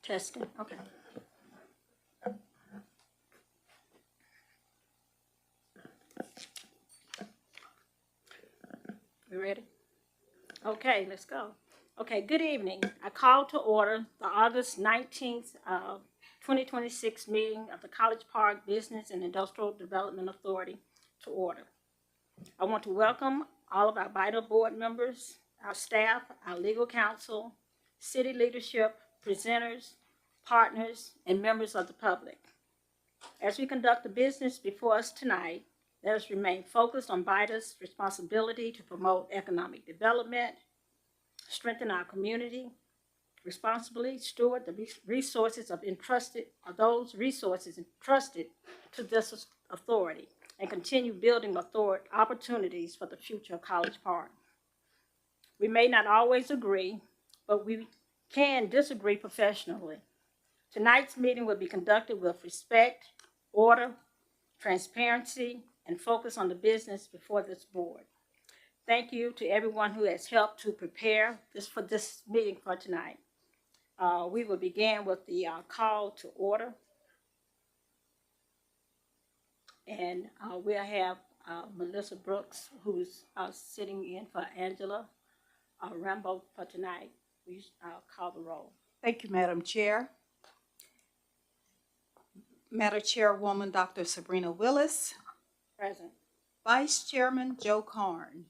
Testing, okay. We ready? Okay, let's go. Okay, good evening. I call to order the August 19th, 2026 meeting of the College Park Business and Industrial Development Authority to order. I want to welcome all of our BIDA board members, our staff, our legal counsel, city leadership, presenters, partners, and members of the public. As we conduct the business before us tonight, let us remain focused on BIDA's responsibility to promote economic development, strengthen our community, responsibly steward the resources those resources entrusted to this authority, and continue building opportunities for the future of College Park. We may not always agree, but we can disagree professionally. Tonight's meeting will be conducted with respect, order, transparency, and focus on the business before this board. Thank you to everyone who has helped to prepare this meeting for tonight. We will begin with the call to order. And we'll have Melissa Brooks, who's sitting in for Angela Rambo for tonight. We call the roll. Thank you, Madam Chair. Madam Chairwoman, Dr. Sabrina Willis. Present. Vice Chairman Joe Karn.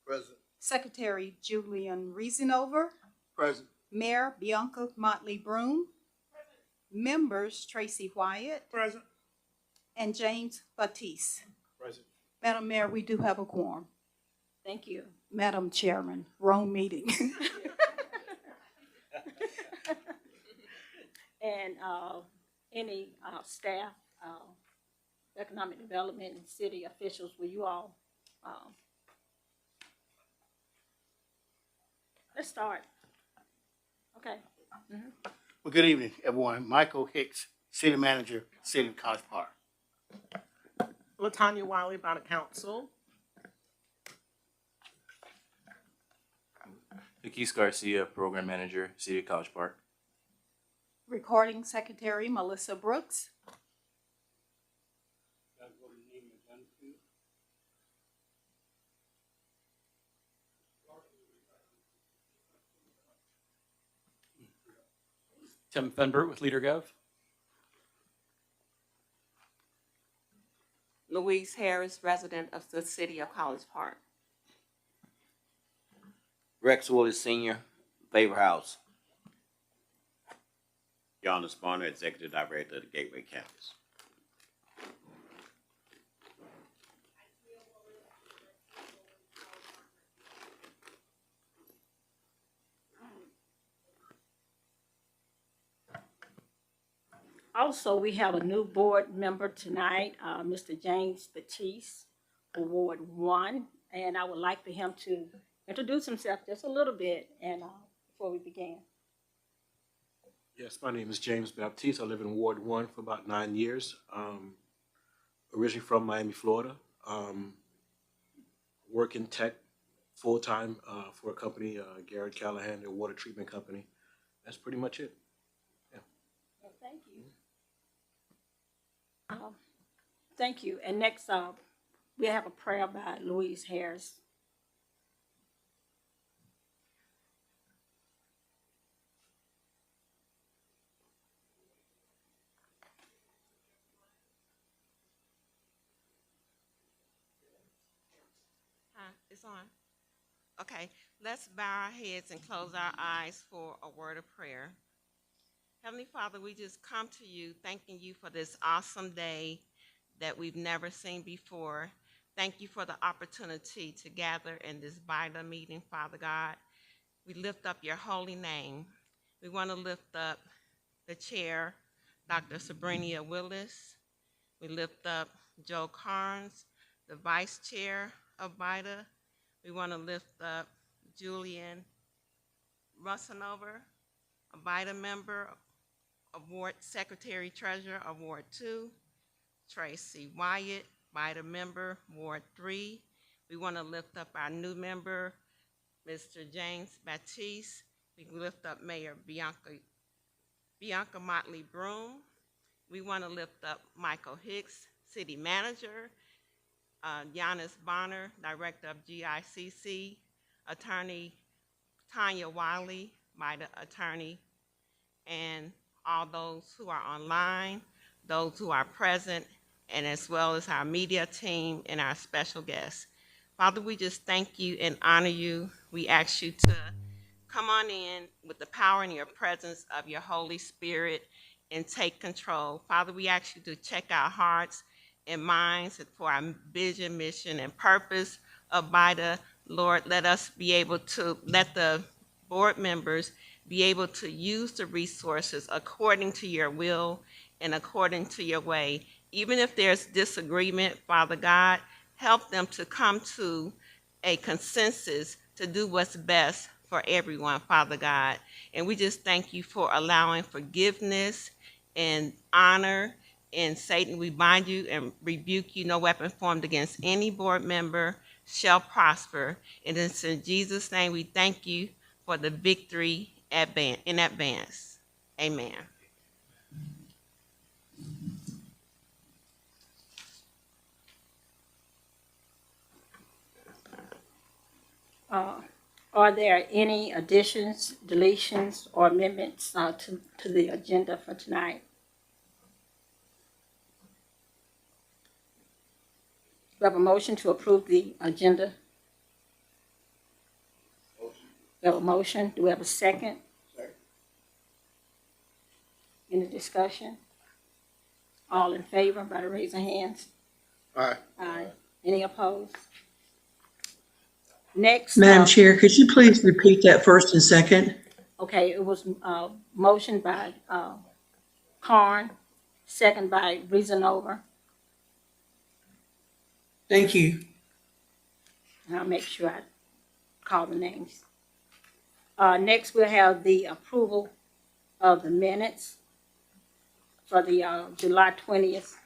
Present. Secretary Julian Reasonover. Present. Mayor Bianca Motley Broom. Members Tracy Wyatt Present. and James Batiste. Present. Madam Mayor, we do have a quorum. Thank you. Madam Chairman, wrong meeting. And any staff, economic development, and city officials, will you all? Let's start. Okay. Well, good evening, everyone. Michael Hicks, City Manager, City of College Park. Latanya Wiley, Bond Council. Jaquise Garcia, Program Manager, City of College Park. Recording Secretary Melissa Brooks. Tim Fenbert with LeaderGov. Louise Harris, resident of the City of College Park. Rex Willis Sr., Favor House. John Spawner, Executive Director of the Gateway Campus. Also, we have a new board member tonight, Mr. James Batiste, for Ward 1, and I would like for him to introduce himself just a little bit and before we begin. Yes, my name is James Baptiste. I live in Ward 1 for about 9 years. Originally from Miami, Florida. Work in tech full-time for a company, Garrett Callahan, their water treatment company. That's pretty much it. Yeah. Well, thank you. Thank you. And next, we have a prayer by Louise Harris. It's on. Okay, let's bow our heads and close our eyes for a word of prayer. Heavenly Father, we just come to you thanking you for this awesome day that we've never seen before. Thank you for the opportunity to gather in this BIDA meeting, Father God. We lift up your holy name. We want to lift up the chair, Dr. Sabrina Willis. We lift up Joe Carnes, the vice chair of BIDA. We want to lift up Julian Russinover, a BIDA member of Ward Secretary Treasurer of Ward 2, Tracy Wyatt, BIDA member, Ward 3. We want to lift up our new member, Mr. James Batiste. We lift up Mayor Bianca Bianca Motley Broom. We want to lift up Michael Hicks, City Manager, Giannis Bonner, Director of GICC, Attorney Tanya Wiley, MIDA Attorney, and all those who are online, those who are present, and as well as our media team and our special guests. Father, we just thank you and honor you. We ask you to come on in with the power and your presence of your Holy Spirit and take control. Father, we ask you to check our hearts and minds for our vision, mission, and purpose of BIDA. Lord, let us be able to, let the board members be able to use the resources according to your will and according to your way. Even if there's disagreement, Father God, help them to come to a consensus to do what's best for everyone, Father God. And we just thank you for allowing forgiveness and honor. And Satan, we bind you and rebuke you. No weapon formed against any board member shall prosper. And it's in Jesus' name we thank you for the victory in advance. Amen. Are there any additions, deletions, or amendments to the agenda for tonight? We have a motion to approve the agenda. We have a motion. Do we have a second? Second. Any discussion? All in favor by the raise of hands? Aye. Aye. Any opposed? Next. Madam Chair, could you please repeat that first and second? Okay, it was motion by Carn, second by Reasonova. Thank you. And I'll make sure I call the names. Next, we'll have the approval of the minutes for the July 20th.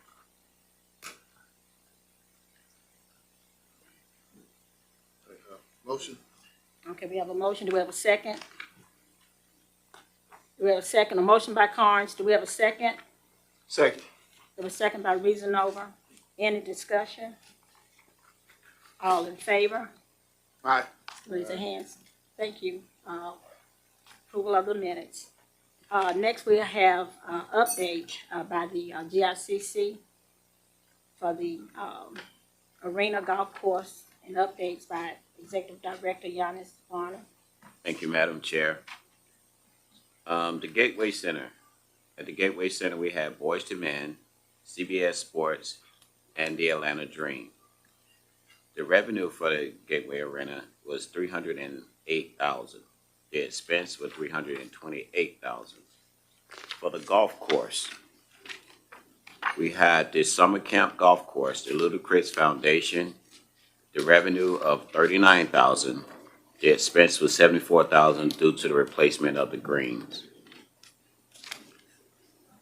Motion. Okay, we have a motion. Do we have a second? Do we have a second? A motion by Carnes. Do we have a second? Second. We have a second by Reasonova. Any discussion? All in favor? Aye. Raise your hands. Thank you. Approval of the minutes. Next, we'll have update by the GICC for the Arena Golf Course and updates by Executive Director Giannis Bonner. Thank you, Madam Chair. The Gateway Center. At the Gateway Center, we have Boys to Men, CBS Sports, and the Atlanta Dream. The revenue for the Gateway Arena was $308,000. The expense was $328,000. For the golf course, we had the Summer Camp Golf Course, the Little Chris Foundation, the revenue of $39,000. The expense was $74,000 due to the replacement of the greens.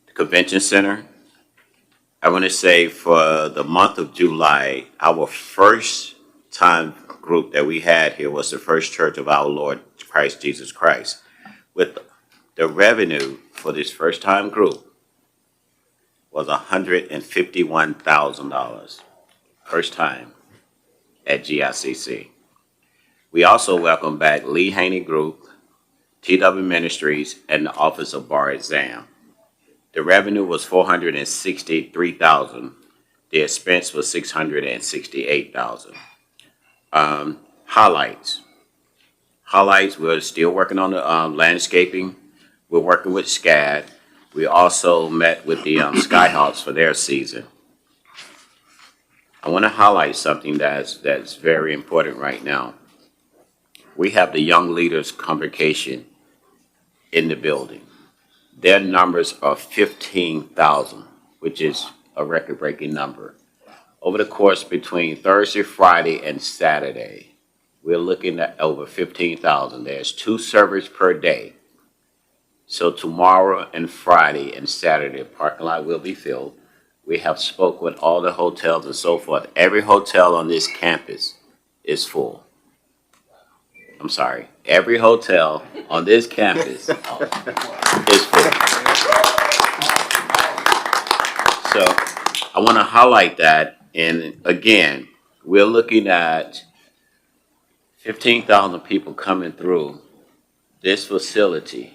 The Convention Center, I want to say for the month of July, our first time group that we had here was the First Church of our Lord Christ Jesus Christ. With the revenue for this first time group was $151,000. First time at GICC. We also welcome back Lee Haney Group, TW Ministries, and the Office of Bar Exam. The revenue was $463,000. The expense was $668,000. Highlights. We're still working on the landscaping. We're working with SCAD. We also met with the Skyhawks for their season. I want to highlight something that's very important right now. We have the Young Leaders Convocation in the building. Their numbers are 15,000, which is a record-breaking number. Over the course between Thursday, Friday, and Saturday, we're looking at over 15,000. There's 2 servers per day. So tomorrow and Friday and Saturday, the parking lot will be filled. We have spoke with all the hotels and so forth. Every hotel on this campus is full. I'm sorry, every hotel on this campus is full. So I want to highlight that. And again, we're looking at 15,000 people coming through this facility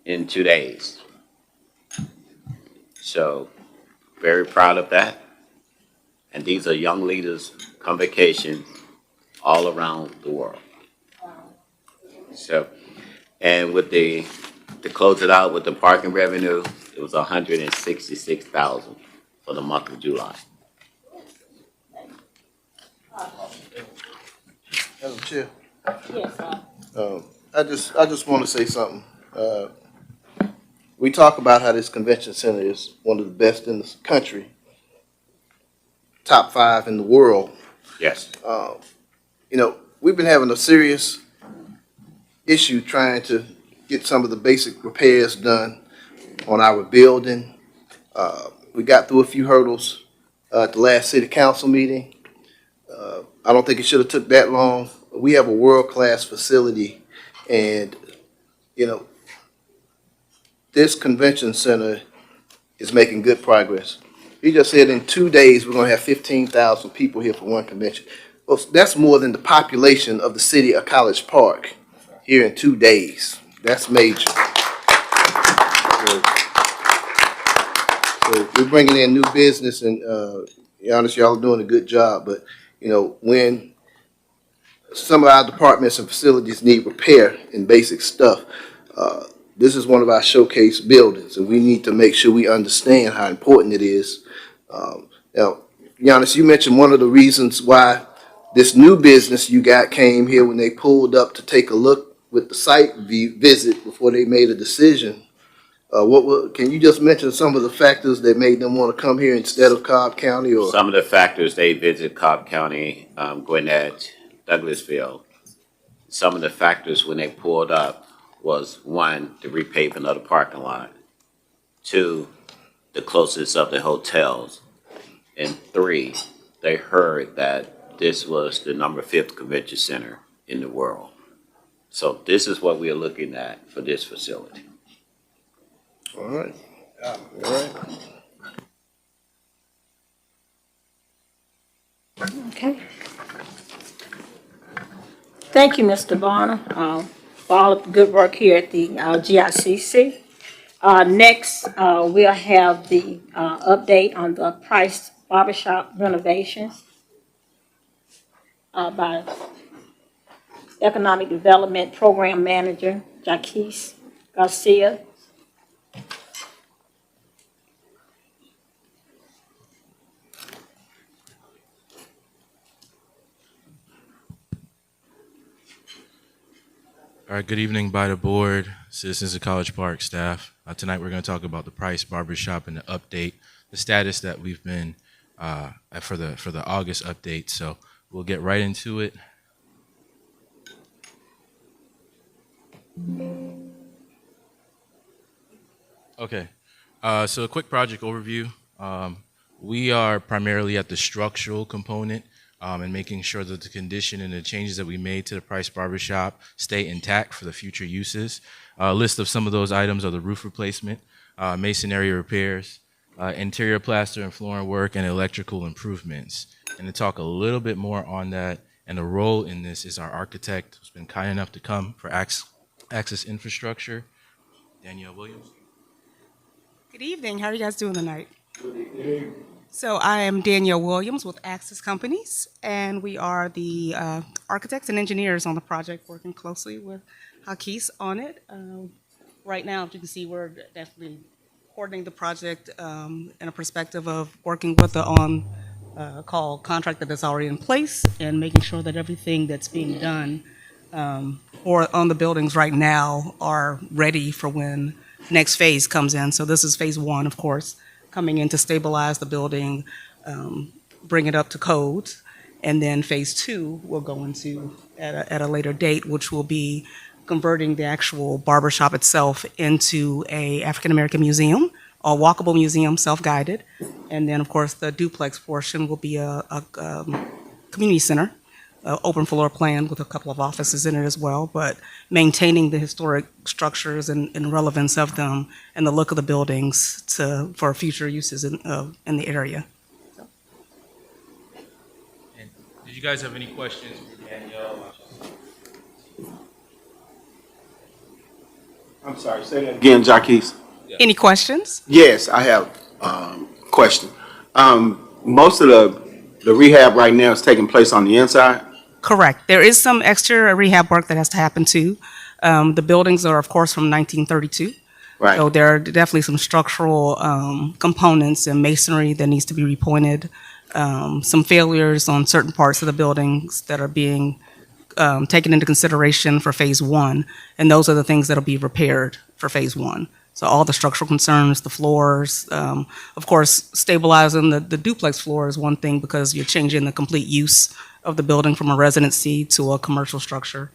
in 2 days. So very proud of that. And these are young leaders come vacation all around the world. So, and with to close it out with the parking revenue, it was 166,000 for the month of July. Madam Chair, Yes, I just want to say something. We talk about how this convention center is one of the best in the country, top 5 in the world. Yes. You know, we've been having a serious issue trying to get some of the basic repairs done on our building. We got through a few hurdles at the last city council meeting. I don't think it should have took that long. We have a world-class facility, and, you know, this convention center is making good progress. He just said in 2 days, we're gonna have 15,000 people here for one convention. Well, that's more than the population of the city of College Park here in 2 days. That's major. So we're bringing in new business, and, be honest, y'all are doing a good job, but, you know, when some of our departments and facilities need repair and basic stuff, this is one of our showcase buildings, and we need to make sure we understand how important it is. Now, Giannis, you mentioned one of the reasons why this new business you got came here when they pulled up to take a look with the site visit before they made a decision. Can you just mention some of the factors that made them want to come here instead of Cobb County? Or Some of the factors, they visit Cobb County, Gwinnett, Douglasville. Some of the factors when they pulled up was, 1, the repaving of the parking lot, 2, the closeness of the hotels, and 3, they heard that this was the number 5th convention center in the world. So this is what we are looking at for this facility. all right, all right. okay. Thank you, Mr. Bonner, for all of the good work here at the GICC. Next, we'll have the update on the Price Barbershop renovations by Economic Development Program Manager Jaquez Garcia. All right, good evening by the board, citizens of College Park, staff. Tonight we're going to talk about the Price Barbershop and the update, the status that we've been for the August update. So we'll get right into it. Okay, so a quick project overview. We are primarily at the structural component and making sure that the condition and the changes that we made to the Price Barbershop stay intact for the future uses. A list of some of those items are the roof replacement, masonry repairs, interior plaster and flooring work, and electrical improvements. And to talk a little bit more on that and the role in this is our architect who's been kind enough to come for Access Infrastructure, Danielle Williams. Good evening. How are you guys doing tonight? So I am Danielle Williams with Access Companies, and we are the architects and engineers on the project, working closely with Jaquez on it. Right now, as you can see, we're definitely coordinating the project in a perspective of working with the on-call contractor that's already in place and making sure that everything that's being done or on the buildings right now are ready for when next phase comes in. So this is phase 1, of course, coming in to stabilize the building, bring it up to code, and then phase 2 will go into at a later date, which will be converting the actual barbershop itself into a African American museum, a walkable museum, self-guided, and then of course the duplex portion will be a community center open floor plan with a couple of offices in it as well, but maintaining the historic structures and relevance of them and the look of the buildings for future uses in the area. And did you guys have any questions for Danielle? I'm sorry, say that again, Jaquez. Any questions? Yes, I have question. Most of the rehab right now is taking place on the inside? Correct. There is some exterior rehab work that has to happen too. The buildings are, of course, from 1932. Right. So there are definitely some structural components and masonry that needs to be repointed. Some failures on certain parts of the buildings that are being taken into consideration for phase one, and those are the things that'll be repaired for phase one. So all the structural concerns, the floors, of course, stabilizing the duplex floor is one thing because you're changing the complete use of the building from a residency to a commercial structure.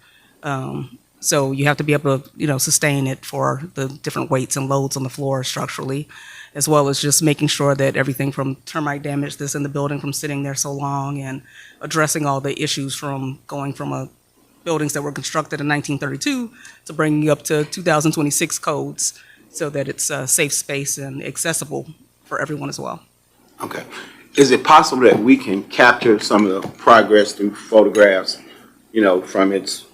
So you have to be able to, sustain it for the different weights and loads on the floor structurally, as well as just making sure that everything from termite damage that's in the building from sitting there so long and addressing all the issues from going from buildings that were constructed in 1932 to bringing up to 2026 codes so that it's a safe space and accessible for everyone as well. Okay. Is it possible that we can capture some of the progress through photographs, from its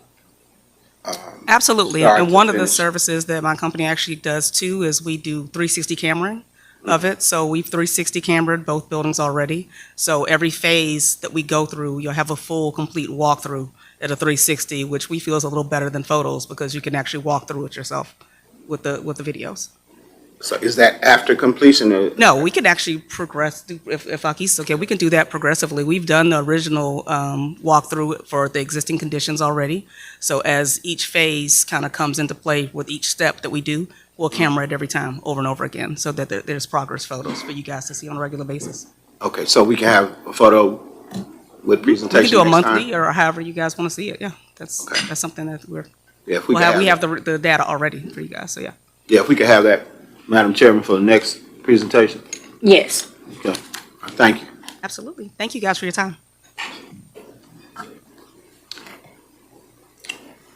Absolutely. start And to one of the finish? services that my company actually does too is we do 360 cameraing of it. So we've 360 camered both buildings already. So every phase that we go through, you'll have a full, complete walkthrough at a 360, which we feel is a little better than photos because you can actually walk through it yourself with the videos. So is that after completion? No, we can actually progress, if Aki's okay, we can do that progressively. We've done the original walkthrough for the existing conditions already. So as each phase kind of comes into play with each step that we do, we'll camera it every time, over and over again, so that there's progress photos for you guys to see on a regular basis. Okay, so we can have a photo with We presentation can do a next monthly time? or however you guys want to see it, yeah. That's Okay. something that Yeah, if we can we have the data already for you guys, so yeah. Yeah, if we could have that, Madam Chairman, for the next presentation. Yes. Okay, thank you. Absolutely. Thank you guys for your time.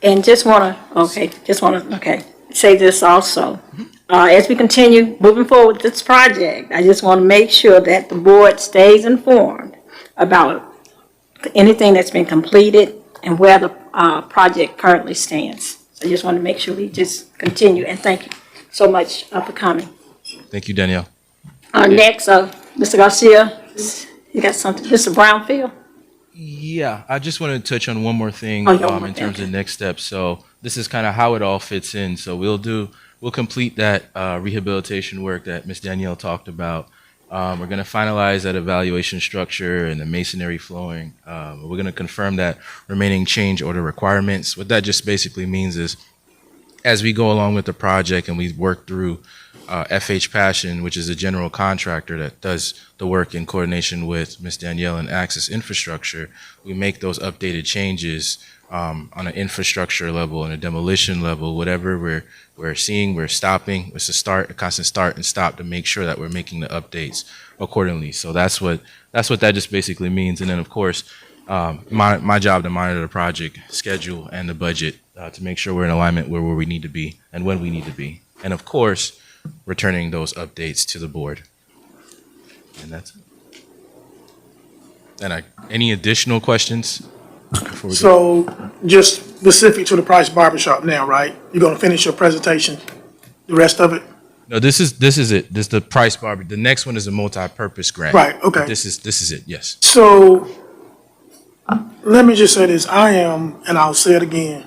And just want to say this also. As we continue moving forward with this project, I just want to make sure that the board stays informed about anything that's been completed and where the project currently stands. So I just want to make sure we just continue, and thank you so much for coming. Thank you, Danielle. Next, Mr. Garcia, you got something? Mr. Brownfield? Yeah, I just wanted to touch on one more thing Oh, yeah, one more in thing. terms of next steps. So this is kind of how it all fits in. So we'll complete that rehabilitation work that Ms. Danielle talked about. We're going to finalize that evaluation structure and the masonry flooring. We're going to confirm that remaining change order requirements. What that just basically means is as we go along with the project and we work through FH Passion, which is a general contractor that does the work in coordination with Ms. Danielle and Access Infrastructure, we make those updated changes on an infrastructure level and a demolition level, whatever we're seeing, we're stopping. It's a constant start and stop to make sure that we're making the updates accordingly. So that's what that just basically means. And then of course, my job to monitor the project schedule and the budget to make sure we're in alignment where we need to be and when we need to be. And of course, returning those updates to the board. And that's it. And any additional questions before we go? So just specific to the Price Barbershop now, right? You're gonna finish your presentation, the rest of it? No, this is it. This is the Price Barber. The next one is a multi-purpose grant. Right, okay. But this is it. Yes. So let me just say this, and I'll say it again.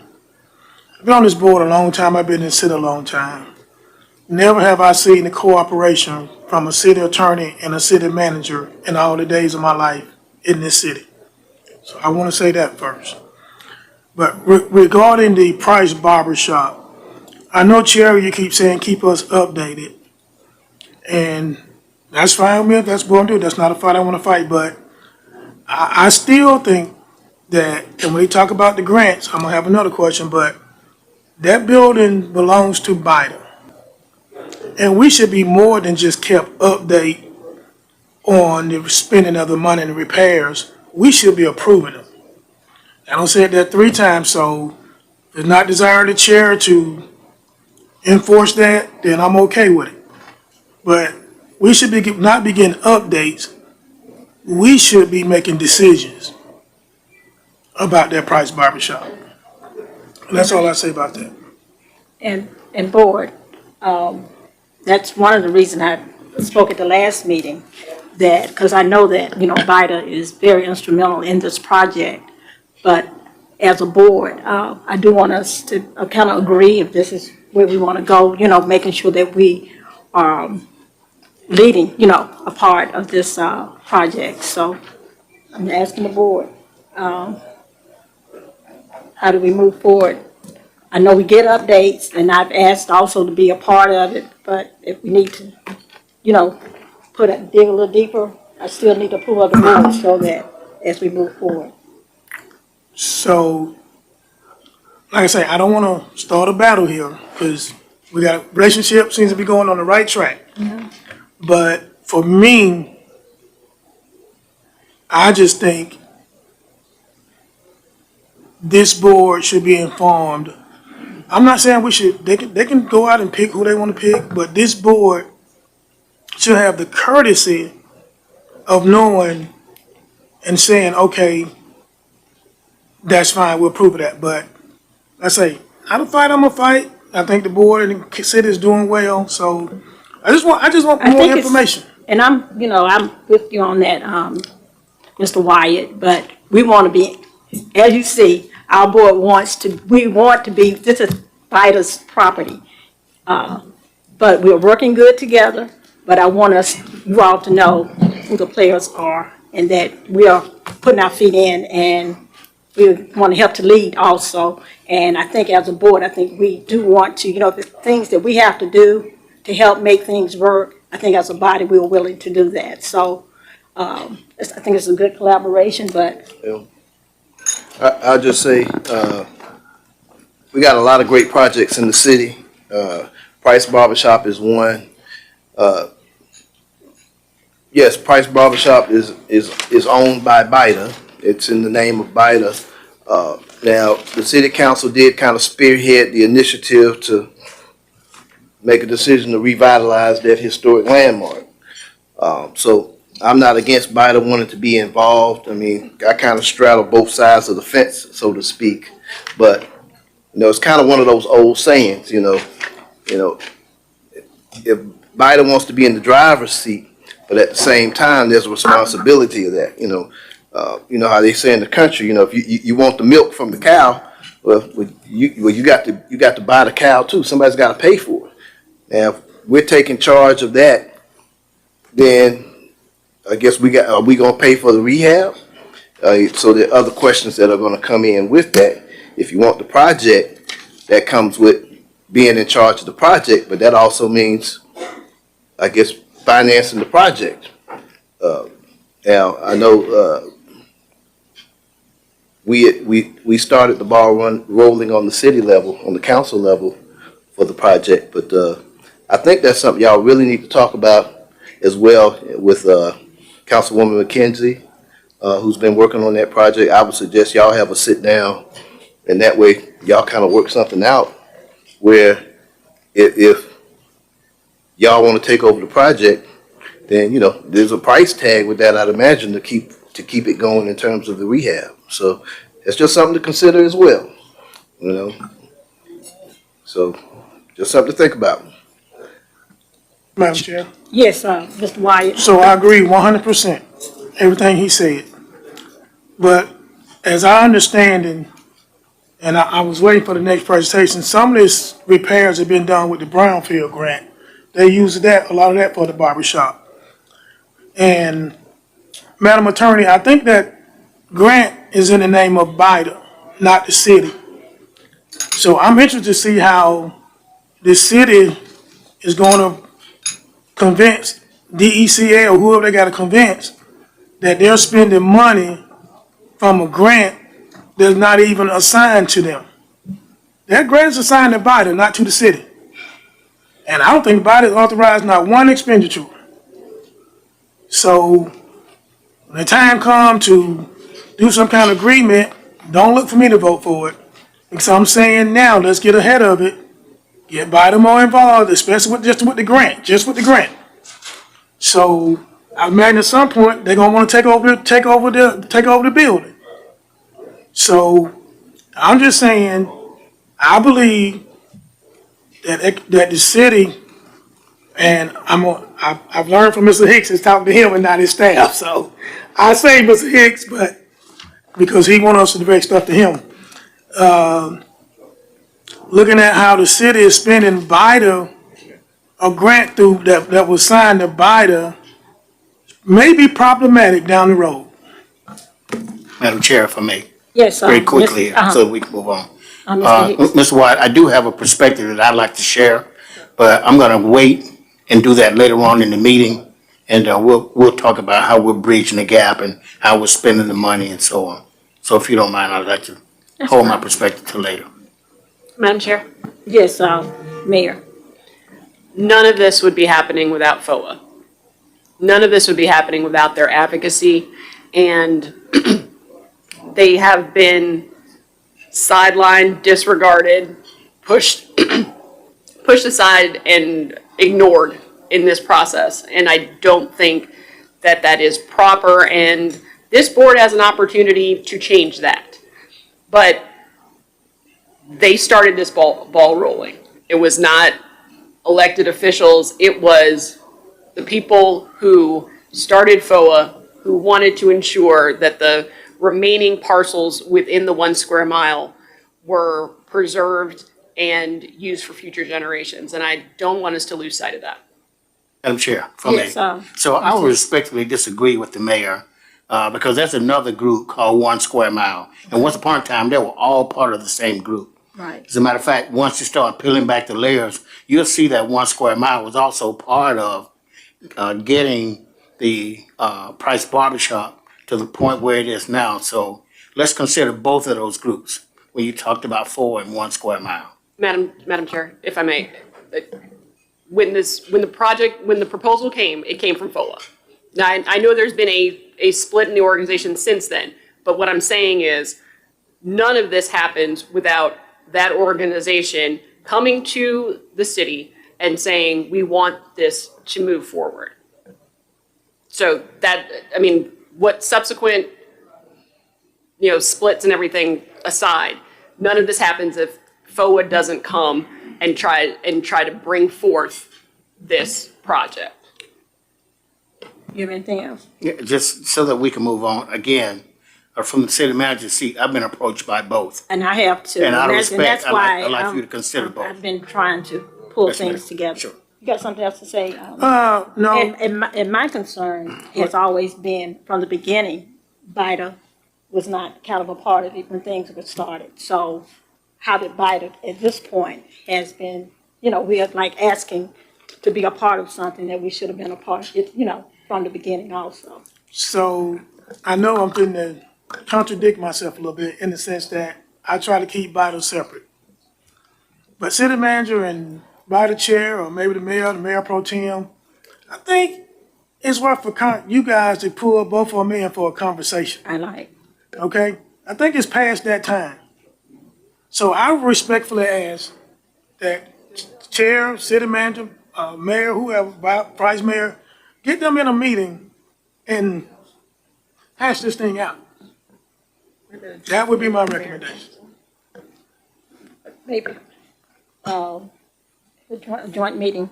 I've been on this board a long time, I've been in the city a long time. Never have I seen the cooperation from a city attorney and a city manager in all the days of my life in this city. So I want to say that first. But regarding the Price Barbershop, I know, Chair, you keep saying keep us updated. And that's fine with me, if that's what I'm doing, that's not a fight I want to fight, but I still think that, and when we talk about the grants, I'm gonna have another question, but that building belongs to BIDA. And we should be more than just kept update on the spending of the money and the repairs. We should be approving them. I don't say that 3 times, so if it's not desired the chair to enforce that, then I'm okay with it. But we should be not be getting updates. We should be making decisions about that Price Barbershop. And that's all I say about that. And board, that's one of the reasons I spoke at the last meeting, that, because I know that, BIDA is very instrumental in this project. But as a board, I do want us to kind of agree if this is where we want to go, making sure that we are leading, a part of this project. So I'm asking the board, how do we move forward? I know we get updates, and I've asked also to be a part of it, but if we need to, dig a little deeper, I still need approval of the board so that as we move forward. So, like I say, I don't want to start a battle here because we got a relationship seems to be going on the right track. But for me, I just think this board should be informed. I'm not saying they can go out and pick who they want to pick, but this board should have the courtesy of knowing and saying, okay, that's fine, we'll approve of that. But I say, I'm gonna fight. I think the board and the city is doing well, so I just want more information. And I'm with you on that, Mr. Wyatt, but we want to be, as you see, our board we want to be, this is BIDA's property. But we're working good together, but I want you all to know who the players are and that we are putting our feet in, and we want to help to lead also. And I think as a board, I think we do want to, the things that we have to do to help make things work, I think as a body, we're willing to do that. So I think it's a good collaboration, but. I'll just say, we got a lot of great projects in the city. Price Barbershop is one. Yes, Price Barbershop is owned by BIDA. It's in the name of BIDA. Now, the city council did kind of spearhead the initiative to make a decision to revitalize that historic landmark. So I'm not against BIDA wanting to be involved. I mean, I kind of straddle both sides of the fence, so to speak. But, it's kind of one of those old sayings, if BIDA wants to be in the driver's seat, but at the same time, there's a responsibility of that, you know how they say in the country, if you want the milk from the cow, well, you got to buy the cow too. Somebody's got to pay for it. Now, if we're taking charge of that, then I guess are we going to pay for the rehab? So there are other questions that are going to come in with that. If you want the project, that comes with being in charge of the project, but that also means, I guess, financing the project. Now, I know we started the ball rolling on the city level, on the council level for the project, but I think that's something y'all really need to talk about as well with Councilwoman McKenzie, who's been working on that project. I would suggest y'all have a sit down, and that way y'all kind of work something out where if y'all want to take over the project, then there's a price tag with that, I'd imagine, to keep it going in terms of the rehab. So it's just something to consider as well, So just something to think about. Madam Chair. Yes, Mr. Wyatt. So I agree 100%, everything he said. But as I understand it, and I was waiting for the next presentation, some of these repairs have been done with the Brownfield grant. They use a lot of that for the barbershop. And Madam Attorney, I think that grant is in the name of BIDA, not the city. So I'm interested to see how the city is going to convince DECA or whoever they got to convince that they're spending money from a grant that's not even assigned to them. That grant is assigned to BIDA, not to the city. And I don't think BIDA authorized not one expenditure. So when the time comes to do some kind of agreement, don't look for me to vote for it. Because I'm saying now, let's get ahead of it. Get BIDA more involved, especially just with the grant. So I imagine at some point, they're gonna wanna take over the building. So I'm just saying, I believe that the city, and I've learned from Mr. Hicks is talking to him and not his staff, so I say Mr. Hicks, but because he wants us to direct stuff to him. Looking at how the city is spending BIDA, a grant through that was signed to BIDA, may be problematic down the road. Madam Chair, if I may, Yes, very quickly, so we can move on. Mr. Hicks. Mr. White, I do have a perspective that I'd like to share, but I'm gonna wait and do that later on in the meeting. And we'll talk about how we're bridging the gap and how we're spending the money and so on. So if you don't mind, I'd like to hold my perspective till later. Madam Chair, Yes, Mayor. none of this would be happening without FOA. None of this would be happening without their advocacy, and they have been sidelined, disregarded, pushed aside, and ignored in this process. And I don't think that that is proper, and this board has an opportunity to change that. But they started this ball rolling. It was not elected officials, it was the people who started FOA, who wanted to ensure that the remaining parcels within the 1 square mile were preserved and used for future generations. And I don't want us to lose sight of that. Madam Chair, if I may. Yes, So I will respectfully disagree with the mayor, because there's another group called 1 Square Mile. And once upon a time, they were all part of the same group. Right. As a matter of fact, once you start peeling back the layers, you'll see that 1 Square Mile was also part of getting the Price Barbershop to the point where it is now. So let's consider both of those groups when you talked about 4 and 1 Square Mile. Madam Chair, if I may, when the proposal came, it came from FOA. Now, I know there's been a split in the organization since then, but what I'm saying is none of this happens without that organization coming to the city and saying, we want this to move forward. So that, I mean, what subsequent, splits and everything aside, none of this happens if FOA doesn't come and try to bring forth this project. You have anything else? Yeah, just so that we can move on, again, from the city manager's seat, I've been approached by both. And I have to. And out of that's respect, why I'd like for you to consider both. I've been trying to pull Yes, things ma'am. together. Sure. You got something else to say? No, And my concern has always been, from the beginning, BIDA was not kind of a part of it when things were started. So how did BIDA, at this point, has been, we are like asking to be a part of something that we should have been a part of, from the beginning also. so I know I'm going to contradict myself a little bit in the sense that I try to keep BIDA separate. But city manager and BIDA chair, or maybe the mayor pro tem, I think it's worth for you guys to pull both of them in for a conversation. I like. Okay? I think it's past that time. So I respectfully ask that chair, city manager, mayor, whoever, vice mayor, get them in a meeting and hash this thing out. That would be my recommendation. Maybe. A joint meeting.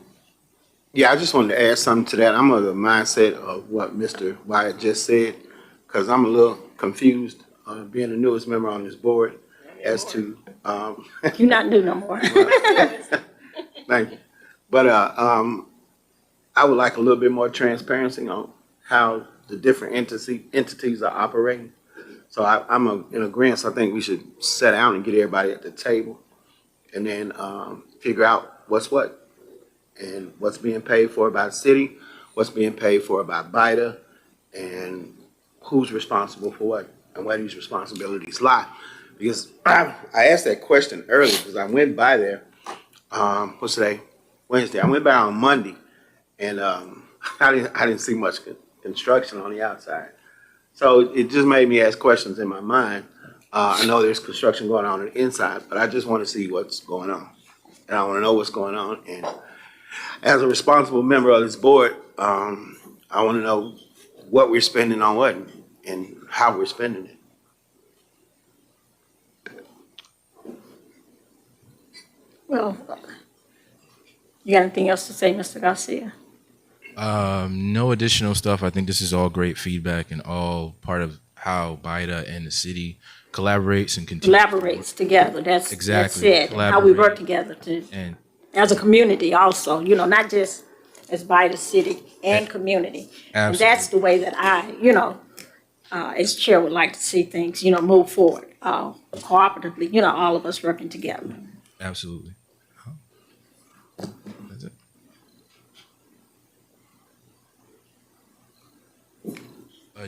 Yeah, I just wanted to add something to that. I'm of the mindset of what Mr. Wyatt just said, because I'm a little confused, being the newest member on this board, as to. You're not new no more. Thank you. But I would like a little bit more transparency on how the different entities are operating. So I'm in agreement. I think we should sit down and get everybody at the table, and then figure out what's what. And what's being paid for by the city, what's being paid for by BIDA, and who's responsible for what, and where these responsibilities lie. Because I asked that question earlier because I went by there, what's today? Wednesday. I went by on Monday, and I didn't see much construction on the outside. So it just made me ask questions in my mind I know there's construction going on the inside, but I just want to see what's going on. And I want to know what's going on. And as a responsible member of this board, I want to know what we're spending on what and how we're spending it. Well, you got anything else to say, Mr. Garcia? No additional stuff. I think this is all great feedback and all part of how BIDA and the city collaborates and continues. Collaborates together. That's Exactly. That's it. And how we work Collaborate. together to, And as a community also, you know, not just as by the city and community. And that's the way that I, you know, as chair would like to see things, you know, move forward, cooperatively, you know, all of us working together. absolutely. That's it.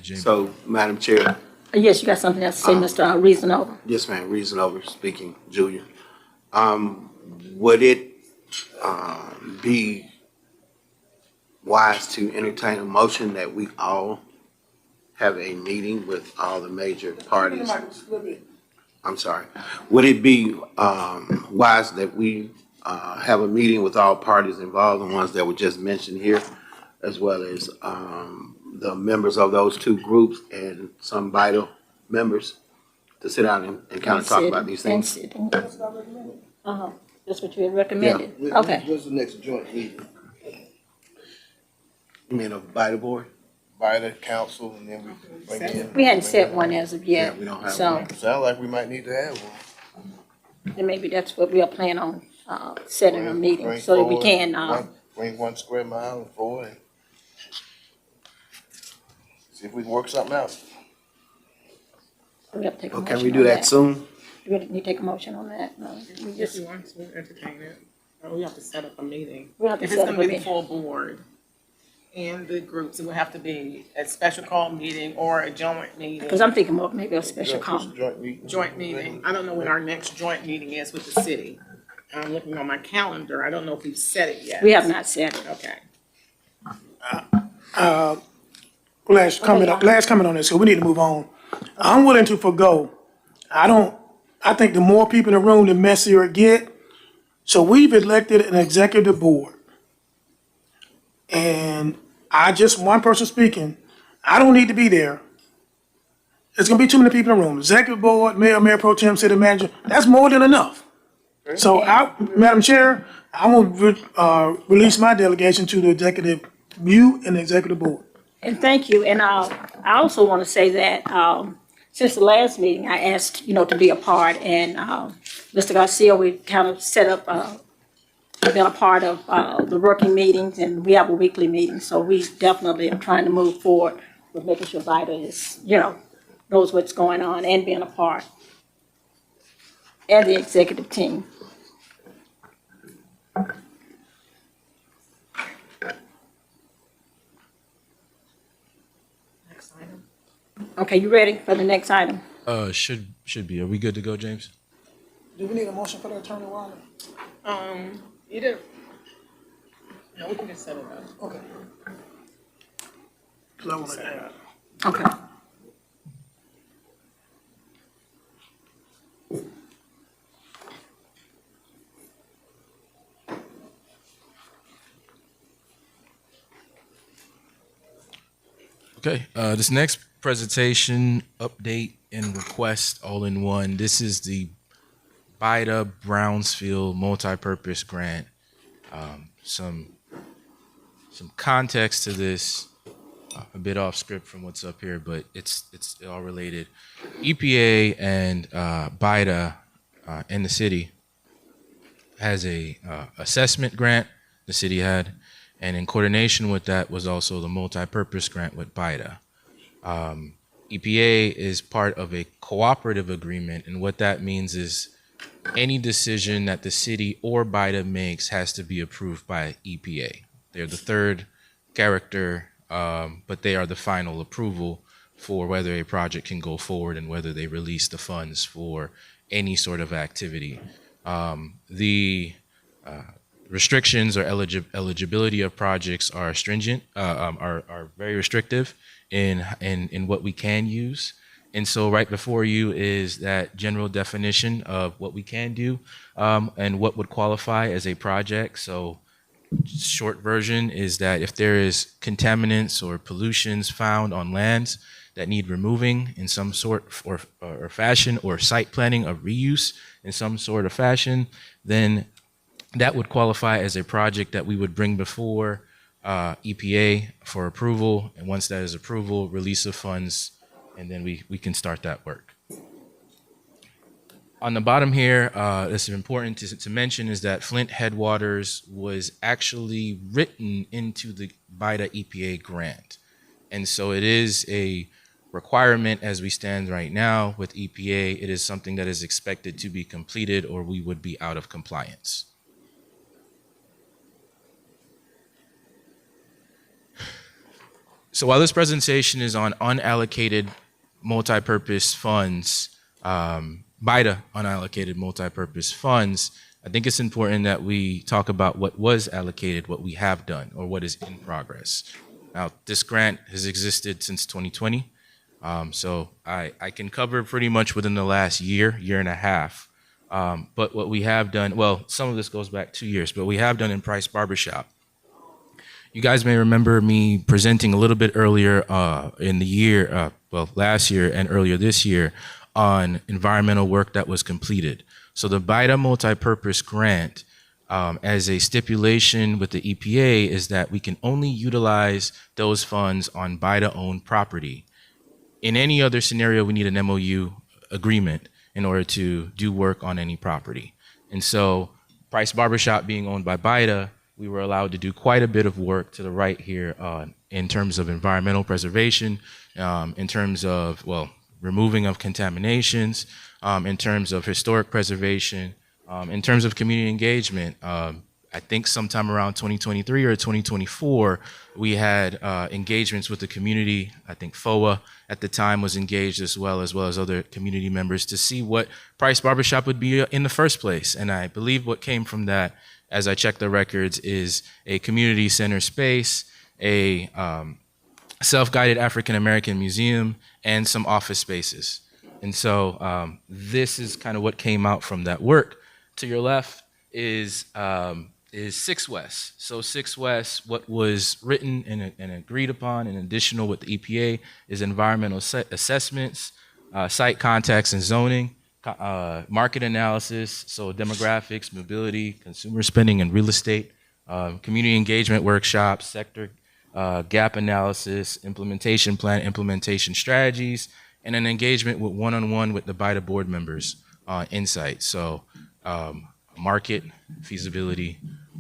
Jamie. So, Madam Chair, Yes, you got something else to say, Mr. Reasonover? yes, ma'am, reason over speaking, Julia. Would it be wise to entertain a motion that we all have a meeting with all the major parties? I'm sorry. Would it be wise that we have a meeting with all parties involved, the ones that were just mentioned here, as well as the members of those two groups and some vital members to sit down and kind of talk about these things? Uh-huh. That's what you had recommended? When- Okay. When's the next joint meeting? You mean of vital board? By the council, and then we bring in. We hadn't set one as of yet, Yeah, we don't have so one. Sound like we might need to have one. then maybe that's what we'll plan on, setting a meeting, Bring so that we forward can, Bring 1 square mile and forward and see if we can work something out. we have to take a Well, motion can we on do that soon? Do we need to take a motion on that? No, we If just, you want to entertain it, or we have to set up a meeting. we have to If it's set up gonna a be the meeting. full board and the groups, it would have to be a special call meeting or a joint meeting. Because I'm thinking more maybe a special call. Joint meeting. Joint meeting. I don't know when our next joint meeting is with the city. I'm looking on my calendar. I don't know if we've set it yet. We have not set it. Okay. Last comment on this, so we need to move on. I'm willing to forego. I think the more people in the room, the messier it get. So we've elected an executive board. And one person speaking, I don't need to be there. It's gonna be too many people in the room. Executive board, mayor pro tem, city manager, that's more than enough. So Madam Chair, I will release my delegation to the executive, you and the executive board. And thank you, and I also want to say that, since the last meeting, I asked, you know, to be a part, and, Mr. Garcia, we kind of set up, been a part of, the working meetings, and we have a weekly meeting, so we definitely are trying to move forward with making sure VITA is, you know, knows what's going on and being a part, and the executive team. Next item. Okay, you ready for the next item? Should be. Are we good to go, James? Do we need a motion for the Attorney Wilder? Either. No, we can just set it up. Okay. 'Cause I wanna add. Okay. Okay, this next presentation, update and request all in one. This is the BIDA Brownsfield Multipurpose Grant. Some context to this, a bit off script from what's up here, but it's all related. EPA and BIDA in the city has a assessment grant the city had, and in coordination with that was also the multi-purpose grant with BIDA. EPA is part of a cooperative agreement, and what that means is any decision that the city or BIDA makes has to be approved by EPA. They're the third character, but they are the final approval for whether a project can go forward and whether they release the funds for any sort of activity. The restrictions or eligibility of projects are stringent, are very restrictive in what we can use. And so right before you is that general definition of what we can do and what would qualify as a project. So short version is that if there is contaminants or pollutions found on lands that need removing in some sort or fashion, or site planning of reuse in some sort of fashion, then that would qualify as a project that we would bring before EPA for approval. And once that is approval, release of funds, and then we can start that work. On the bottom here, that's important to mention is that Flint Headwaters was actually written into the BIDA EPA grant. And so it is a requirement as we stand right now with EPA. It is something that is expected to be completed or we would be out of compliance. So while this presentation is on unallocated multi-purpose funds, BIDA unallocated multi-purpose funds, I think it's important that we talk about what was allocated, what we have done, or what is in progress. Now, this grant has existed since 2020, so I can cover pretty much within the last year and a half. But what we have done, well, some of this goes back 2 years, but we have done in Price Barbershop. You guys may remember me presenting a little bit earlier in the year, last year and earlier this year, on environmental work that was completed. So the BIDA multipurpose grant, as a stipulation with the EPA, is that we can only utilize those funds on BIDA-owned property. In any other scenario, we need an MOU agreement in order to do work on any property. And so Price Barbershop being owned by BIDA, we were allowed to do quite a bit of work to the right here in terms of environmental preservation, in terms of, removing of contaminations, in terms of historic preservation, in terms of community engagement. I think sometime around 2023 or 2024, we had engagements with the community. I think FOA at the time was engaged as well as other community members to see what Price Barbershop would be in the first place. And I believe what came from that, as I checked the records, is a community center space, a self-guided African-American museum, and some office spaces. And so this is kind of what came out from that work. To your left is 6 West. So 6 West, what was written and agreed upon and additional with the EPA is environmental assessments, site context and zoning, market analysis, so demographics, mobility, consumer spending and real estate, community engagement workshops, sector gap analysis, implementation plan, implementation strategies, and an engagement with one-on-one with the BIDA board members on insight. So market, feasibility,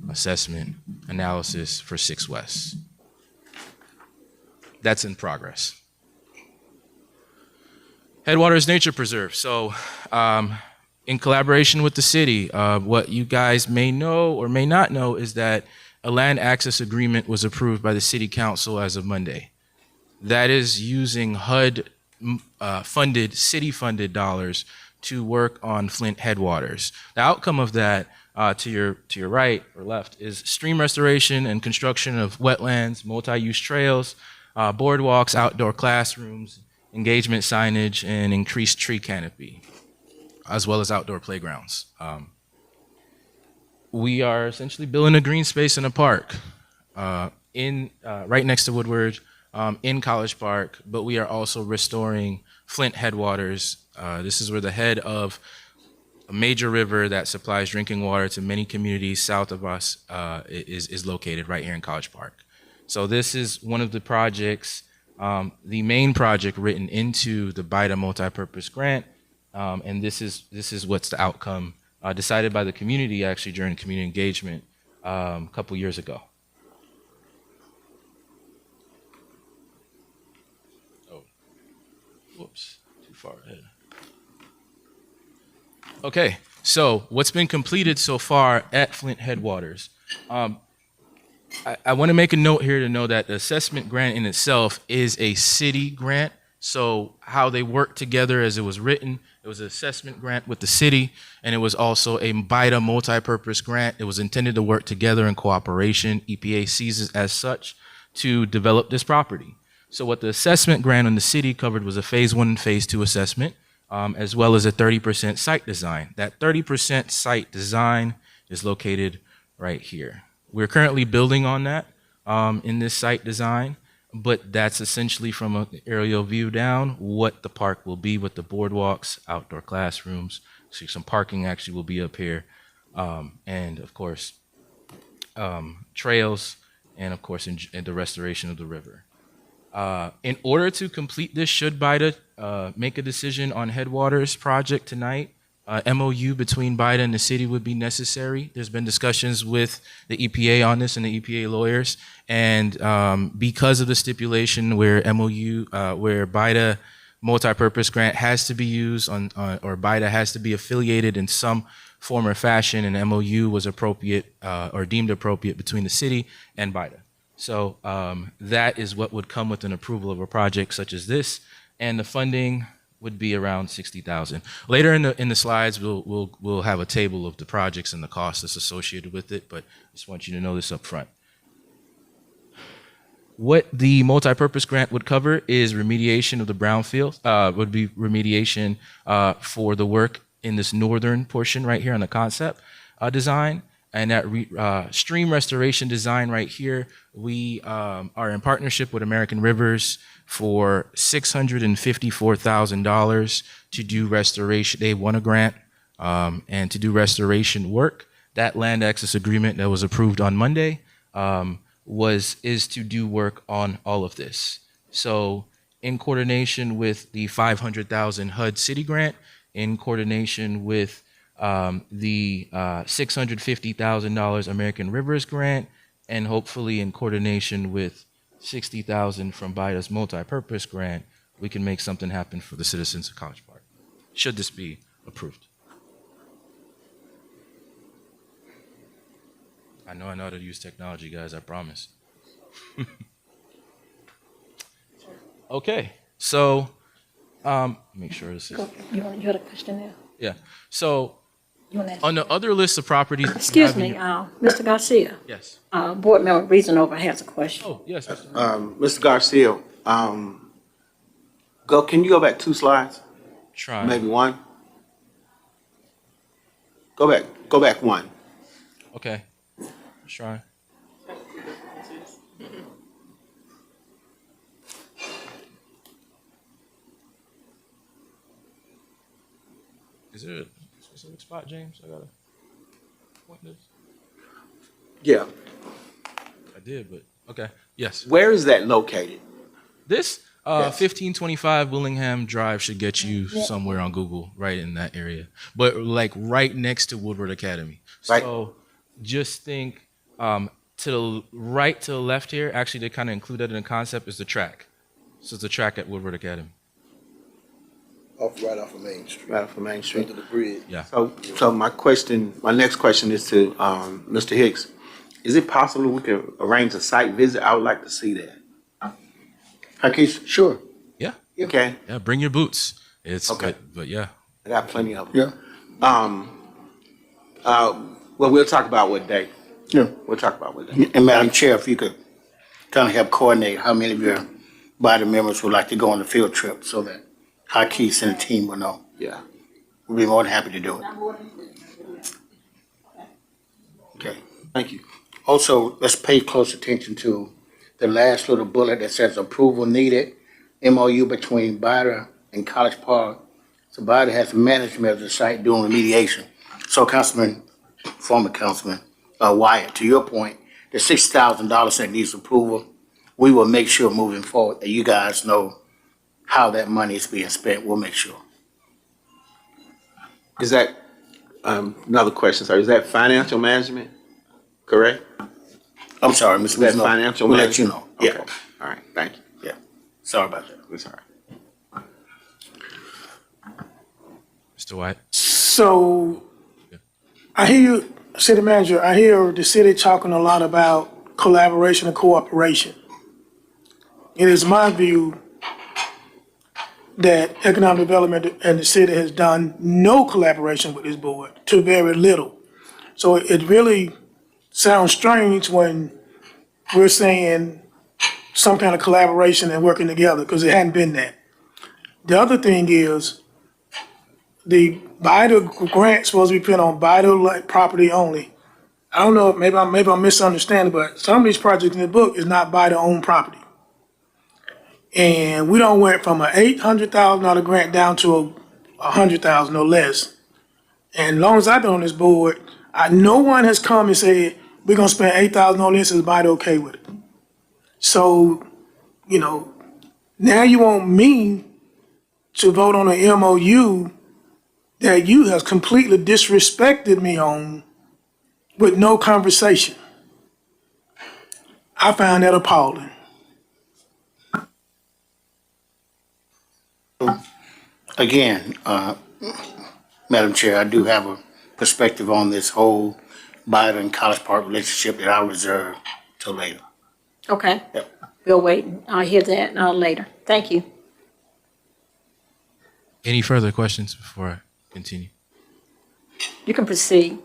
assessment, analysis for 6 West. That's in progress. Headwaters Nature Preserve. So in collaboration with the city, what you guys may know or may not know is that a land access agreement was approved by the city council as of Monday. That is using HUD funded, city funded dollars to work on Flint Headwaters. The outcome of that, to your right or left, is stream restoration and construction of wetlands, multi-use trails, boardwalks, outdoor classrooms, engagement signage, and increased tree canopy, as well as outdoor playgrounds. We are essentially building a green space in a park right next to Woodward in College Park, but we are also restoring Flint Headwaters. This is where the head of a major river that supplies drinking water to many communities south of us is located right here in College Park. So this is one of the projects, the main project written into the BIDA multipurpose grant, and this is what's the outcome decided by the community actually during community engagement a couple years ago. Oh, whoops, too far ahead. Okay, so what's been completed so far at Flint Headwaters? I want to make a note here to know that the assessment grant in itself is a city grant. So how they work together as it was written, it was an assessment grant with the city, and it was also a BIDA multi-purpose grant. It was intended to work together in cooperation. EPA sees it as such to develop this property. So what the assessment grant on the city covered was a phase 1 and phase 2 assessment, as well as a 30% site design. That 30% site design is located right here. We're currently building on that in this site design, but that's essentially from an aerial view down what the park will be with the boardwalks, outdoor classrooms. See, some parking actually will be up here, and of course, trails, and of course, in the restoration of the river. In order to complete this, should BIDA make a decision on Headwaters project tonight, MOU between BIDA and the city would be necessary. There's been discussions with the EPA on this and the EPA lawyers, and because of the stipulation where where BIDA multi-purpose grant has to be used or BIDA has to be affiliated in some form or fashion, and MOU was appropriate or deemed appropriate between the city and BIDA. So that is what would come with an approval of a project such as this, and the funding would be around $60,000. Later in the slides, we'll have a table of the projects and the costs that's associated with it, but I just want you to know this up front. What the multipurpose grant would cover is remediation of the brownfield, would be remediation for the work in this northern portion right here on the concept design. And that stream restoration design right here, we are in partnership with American Rivers for $654,000 to do restoration. They won a grant and to do restoration work. That land access agreement that was approved on Monday is to do work on all of this. So in coordination with the $500,000 HUD City grant, in coordination with the $650,000 American Rivers grant, and hopefully in coordination with $60,000 from BIDA's multi-purpose grant, we can make something happen for the citizens of College Park, should this be approved. I know how to use technology, guys, I promise. Okay, so make sure this is... You had a question there? Yeah, so You want to ask? on the other list of properties... Excuse me, Mr. Garcia. Yes. Board member Reasonova has a question. Oh, yes, Mr. Mr. Garcia, can you go back 2 slides? Try. Maybe 1? Go back 1. Okay, let's try. Is there a specific spot, James? I gotta point this. Yeah. I did, but okay. Yes. Where is that located? This Yes. 1525 Willingham Drive should get you somewhere on Google, right in that area. But like right next to Woodward Academy. Right. So just think to the right, to the left here. Actually, they kind of include that in the concept is the track. So it's the track at Woodward Academy. Right off of Main Street. Right off of Main Street. Under the bridge. Yeah. So my next question is to Mr. Hicks. Is it possible we could arrange a site visit? I would like to see that. Hakis, sure. Yeah. Okay. Yeah. Bring your boots. It's Okay. but yeah. I got plenty of them. Yeah. Well, we'll talk about what day. Yeah. We'll talk about what day. And Madam Chair, if you could kind of help coordinate how many of your body members would like to go on the field trip so that Hakis and the team will know. Yeah. We'll be more than happy to do it. Okay. Thank you. Also, let's pay close attention to the last little bullet that says approval needed, MOU between BIDA and College Park. So BIDA has management of the site doing remediation. So former Councilman Wyatt, to your point, the $6,000 that needs approval, we will make sure moving forward that you guys know how that money is being spent. We'll make sure. Is that, another question, sir, is that financial management, correct? I'm sorry, Mr. Is that Wisno. financial We'll management? let you know. Yeah. Okay. All right, thank you. Yeah. Sorry about that. It's all right. Mr. White. So, I hear you, City Manager, I hear the city talking a lot about collaboration and cooperation. It is my view that economic development and the city has done no collaboration with this board, to very little. So it really sounds strange when we're saying some kind of collaboration and working together, because it hadn't been that. The other thing is, the BIDA grant supposed to be put on BIDA like property only. I don't know, maybe I'm misunderstanding, but some of these projects in the book is not BIDA owned property. And we don't went from an $800,000 grant down to $100,000 or less. And as long as I've been on this board, no one has come and said, we're gonna spend $8,000 on this, is BIDA okay with it? So, you know, now you want me to vote on an MOU that you have completely disrespected me on with no conversation. I find that appalling. Again, Madam Chair, I do have a perspective on this whole BIDA and College Park relationship that I'll reserve till later. Okay. Yep. We'll wait. I'll hear that later. Thank you. Any further questions before I continue? You can proceed.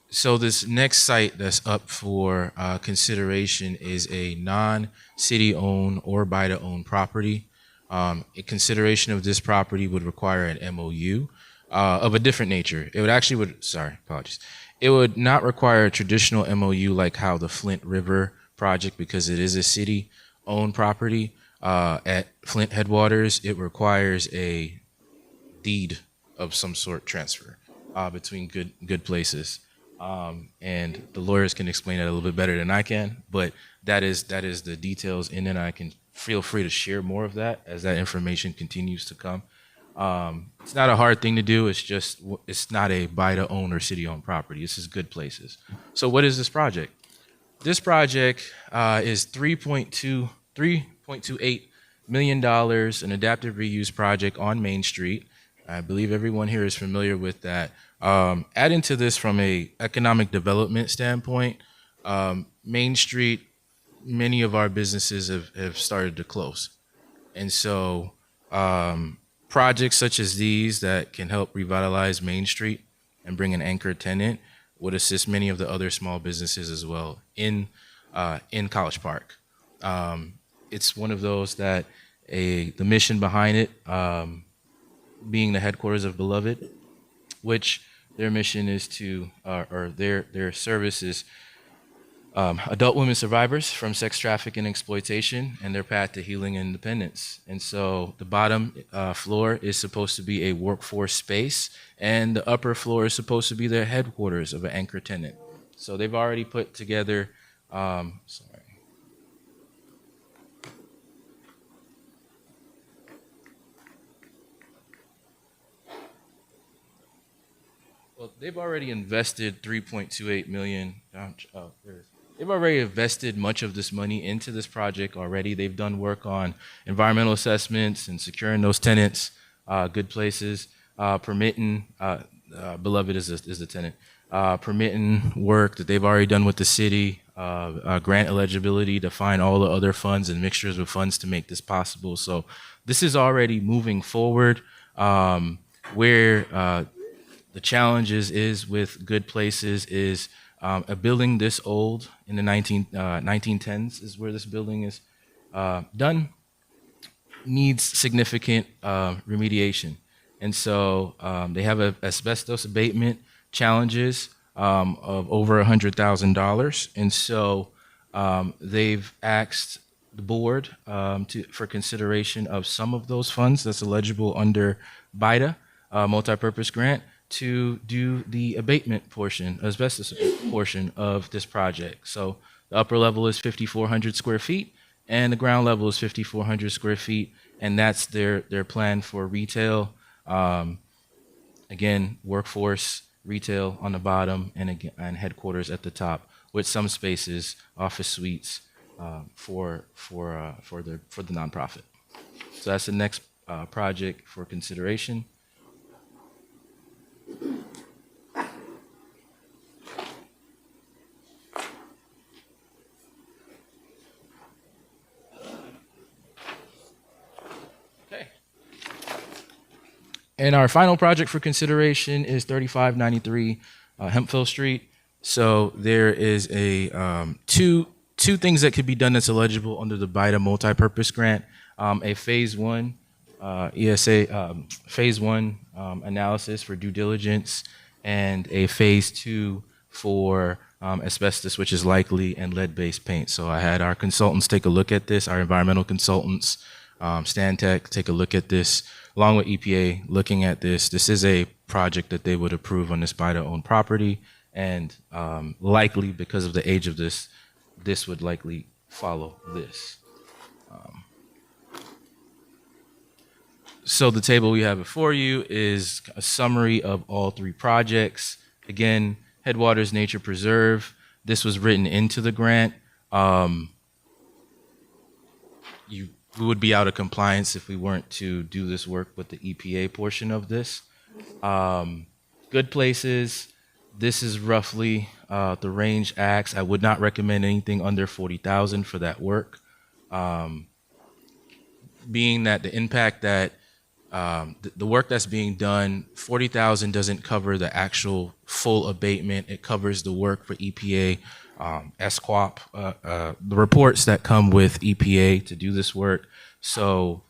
So this next site that's up for consideration is a non-city owned or BIDA owned property. A consideration of this property would require an MOU of a different nature. It would actually apologies. It would not require a traditional MOU like how the Flint River project, because it is a city owned property at Flint Headwaters. It requires a deed of some sort transfer between good places. And the lawyers can explain that a little bit better than I can, but that is the details in it. I can feel free to share more of that as that information continues to come. It's not a hard thing to do. It's not a BIDA owned or city owned property. This is good places. So what is this project? This project is $3.28 million, an adaptive reuse project on Main Street. I believe everyone here is familiar with that. Adding to this from a economic development standpoint, Main Street, many of our businesses have started to close. And so projects such as these that can help revitalize Main Street and bring an anchor tenant would assist many of the other small businesses as well in College Park. It's one of those that the mission behind it, being the headquarters of Beloved, which their mission is to, or their service is adult women survivors from sex trafficking and exploitation and their path to healing and independence. And so the bottom floor is supposed to be a workforce space, and the upper floor is supposed to be their headquarters of an anchor tenant. So they've already put together, well, they've already invested $3.28 million. They've already invested much of this money into this project already. They've done work on environmental assessments and securing those tenants, good places, permitting, Beloved is the tenant, permitting work that they've already done with the city, grant eligibility to find all the other funds and mixtures of funds to make this possible. So this is already moving forward. Where the challenges is with good places is a building this old in the 1910s is where this building is done, needs significant remediation. And so they have asbestos abatement challenges of over $100,000. And so they've asked the board for consideration of some of those funds that's eligible under BIDA, multi-purpose grant, to do the abatement portion, asbestos portion of this project. So the upper level is 5,400 square feet and the ground level is 5,400 square feet. And that's their plan for retail. Again, workforce, retail on the bottom, and headquarters at the top, with some spaces, office suites for the nonprofit. So that's the next project for consideration. Okay. And our final project for consideration is 3593 Hemphill Street. So there is two things that could be done that's eligible under the BIDA multi-purpose grant. A phase one ESA phase one analysis for due diligence, and a phase two for asbestos, which is likely, and lead-based paint. So I had our consultants take a look at this, our environmental consultants, Stantec, take a look at this, along with EPA looking at this. This is a project that they would approve on this BIDA-owned property, and likely, because of the age of this, this would likely follow this. So the table we have before you is a summary of all three projects. Again, Headwaters Nature Preserve, this was written into the grant. We would be out of compliance if we weren't to do this work with the EPA portion of this. Good Places, this is roughly the range ax. I would not recommend anything under 40,000 for that work. Being that the impact that the work that's being done, 40,000 doesn't cover the actual full abatement. It covers the work for EPA, SQAP, the reports that come with EPA to do this work. So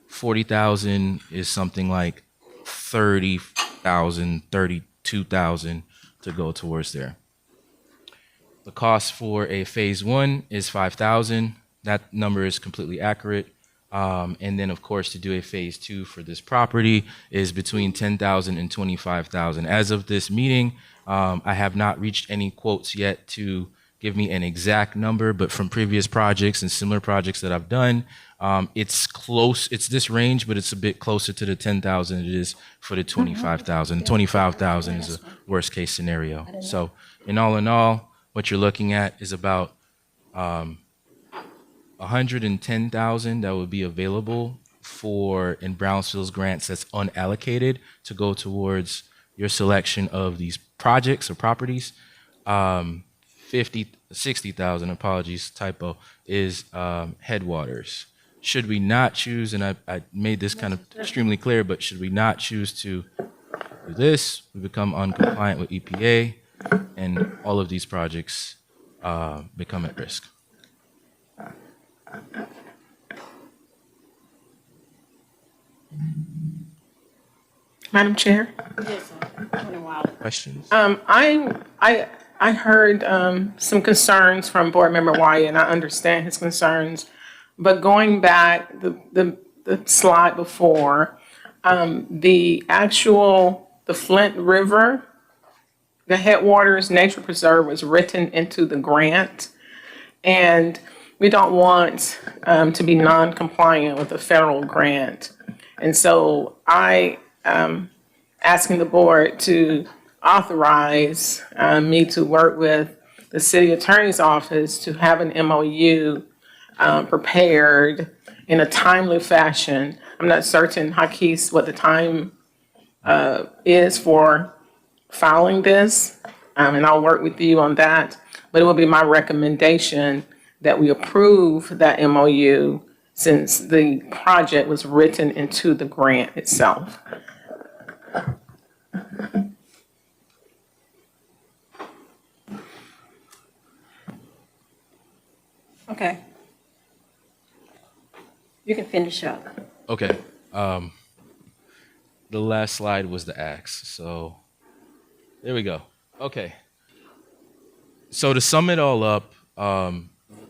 40,000 is something like 30,000, 32,000 to go towards there. The cost for a phase one is 5,000. That number is completely accurate. And then, of course, to do a phase two for this property is between 10,000 and 25,000. As of this meeting, I have not reached any quotes yet to give me an exact number, but from previous projects and similar projects that I've done, it's close. It's this range, but it's a bit closer to the 10,000 it is for the 25,000. 25,000 is a worst case scenario. So in all, what you're looking at is about 110,000 that would be available for in Brownsville's grants that's unallocated to go towards your selection of these projects or properties. 60,000, apologies, typo, is Headwaters. Should we not choose, and I made this kind of extremely clear, but should we not choose to do this, we become uncompliant with EPA, and all of these projects become at risk. Madam Chair? Yes, sir. Wilder. Questions? I heard some concerns from Board Member Wyatt, and I understand his concerns. But going back, the slide before, the Flint River, the Headwaters Nature Preserve was written into the grant. And we don't want to be non-compliant with the federal grant. And so I am asking the board to authorize me to work with the city attorney's office to have an MOU prepared in a timely fashion. I'm not certain, Hakis, what the time is for filing this, and I'll work with you on that. But it will be my recommendation that we approve that MOU since the project was written into the grant itself. Okay. You can finish up. Okay. The last slide was the axe. So there we go. Okay. So to sum it all up,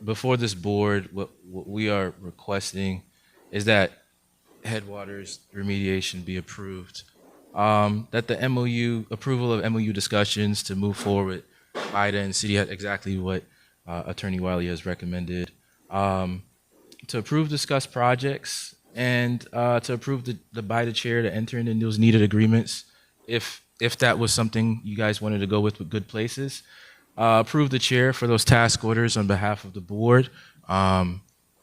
before this board, what we are requesting is that Headwaters remediation be approved. That the MOU, approval of MOU discussions to move forward, BIDA and city, exactly what Attorney Wiley has recommended. To approve discussed projects and to approve the BIDA chair to enter into those needed agreements if that was something you guys wanted to go with Good Places. Approve the chair for those task orders on behalf of the board.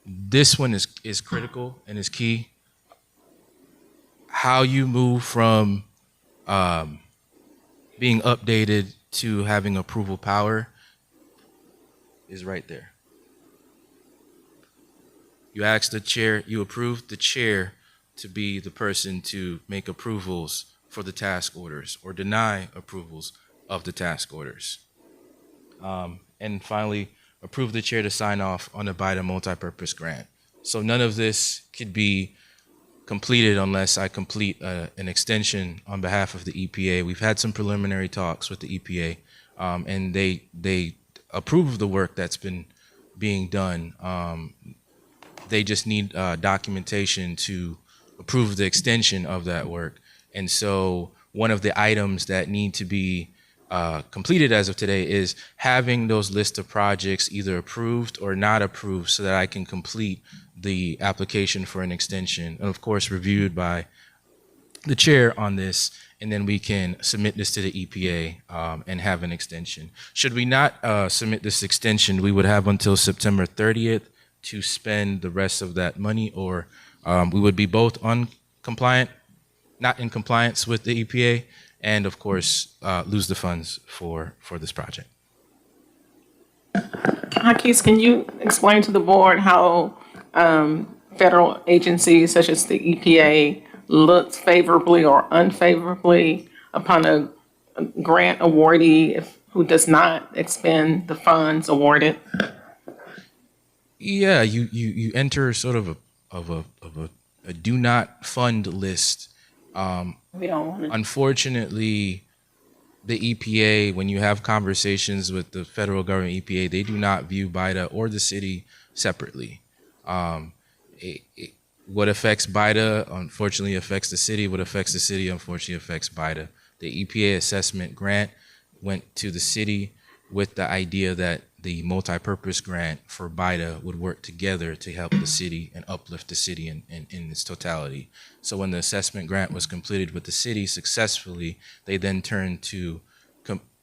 This one is critical and is key. How you move from being updated to having approval power is right there. You ask the chair, you approve the chair to be the person to make approvals for the task orders or deny approvals of the task orders. And finally, approve the chair to sign off on the BIDA multipurpose grant. So none of this could be completed unless I complete an extension on behalf of the EPA. We've had some preliminary talks with the EPA, and they approve of the work that's been being done. They just need documentation to approve the extension of that work. And so one of the items that need to be completed as of today is having those list of projects either approved or not approved so that I can complete the application for an extension, and of course reviewed by the chair on this, and then we can submit this to the EPA and have an extension. Should we not submit this extension, we would have until September 30th to spend the rest of that money, or we would be both uncompliant, not in compliance with the EPA, and of course lose the funds for this project. Hakis, can you explain to the board how federal agencies such as the EPA looks favorably or unfavorably upon a grant awardee who does not expend the funds awarded? Yeah, you enter sort of a do not fund list. We don't want to. Unfortunately, the EPA, when you have conversations with the federal government EPA, they do not view BIDA or the city separately. What affects BIDA, unfortunately, affects the city. What affects the city, unfortunately, affects BIDA. The EPA assessment grant went to the city with the idea that the multipurpose grant for BIDA would work together to help the city and uplift the city in its totality. So when the assessment grant was completed with the city successfully, they then turned to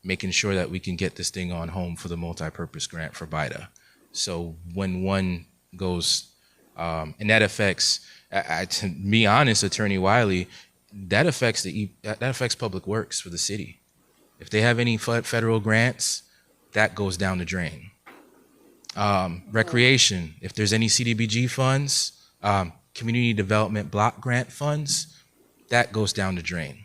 making sure that we can get this thing on home for the multipurpose grant for BIDA. So when one goes, and that affects, to be honest, Attorney Wiley, that affects public works for the city. If they have any federal grants, that goes down the drain. Recreation, if there's any CDBG funds, community development block grant funds, that goes down the drain.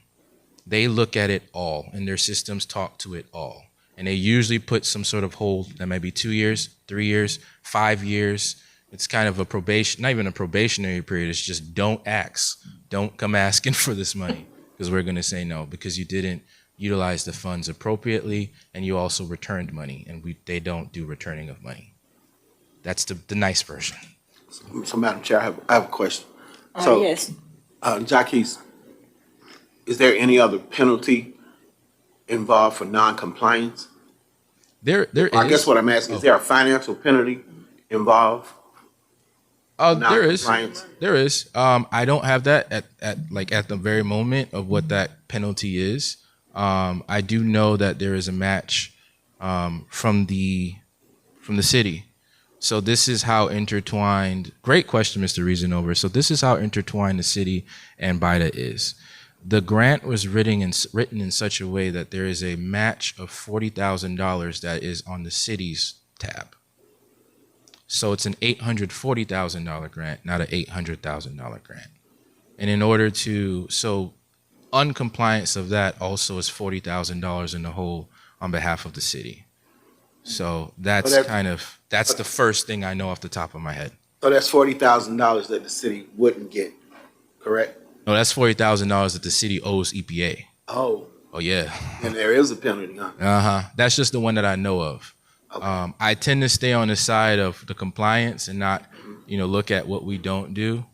They look at it all, and their systems talk to it all. And they usually put some sort of hold that might be 2 years, 3 years, 5 years. It's kind of a probation, not even a probationary period. It's just don't ask. Don't come asking for this money, because we're going to say no, because you didn't utilize the funds appropriately, and you also returned money, and they don't do returning of money. That's the nice version. So Madam Chair, I have a question. So, Yes. Jacques, is there any other penalty involved for non-compliance? There is. I guess what I'm asking, is there a financial penalty involved? There is. There is. I don't have that at the very moment of what that penalty is. I do know that there is a match from the city. So this is how intertwined. Great question, Mr. Reasonover. So this is how intertwined the city and BIDA is. The grant was written in such a way that there is a match of $40,000 that is on the city's tab. So it's an $840,000 grant, not an $800,000 grant. And in order to, so uncompliance of that also is $40,000 in the hole on behalf of the city. So that's that's the first thing I know off the top of my head. So that's $40,000 that the city wouldn't get, correct? No, that's $40,000 that the city owes EPA. Oh. Oh yeah. And there is a penalty, huh? Uh-huh. That's just the one that I know of. Okay. I tend to stay on the side of the compliance and not, look at what we don't do.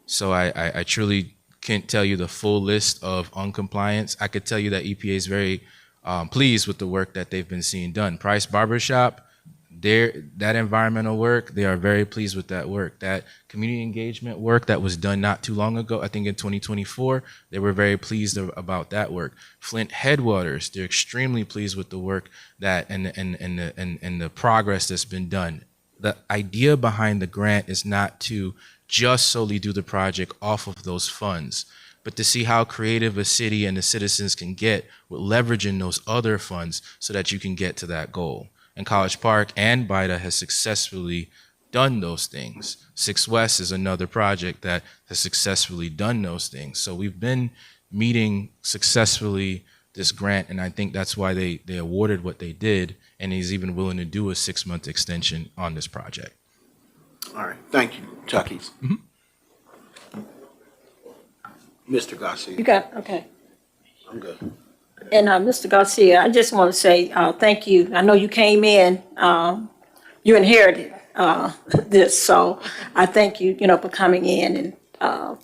So I truly can't tell you the full list of uncompliance. I could tell you that EPA is very pleased with the work that they've been seeing done. Price Barbershop, that environmental work, they are very pleased with that work. That community engagement work that was done not too long ago, I think in 2024, they were very pleased about that work. Flint Headwaters, they're extremely pleased with the work that and the progress that's been done. The idea behind the grant is not to just solely do the project off of those funds, but to see how creative a city and the citizens can get with leveraging those other funds so that you can get to that goal. And College Park and BIDA has successfully done those things. 6 West is another project that has successfully done those things. So we've been meeting successfully this grant, and I think that's why they awarded what they did, and he's even willing to do a 6-month extension on this project. All right, thank you, Chucky's. Mr. Garcia. You got, okay. I'm good. And Mr. Garcia, I just want to say thank you. I know you came in, you inherited this, so I thank you, for coming in and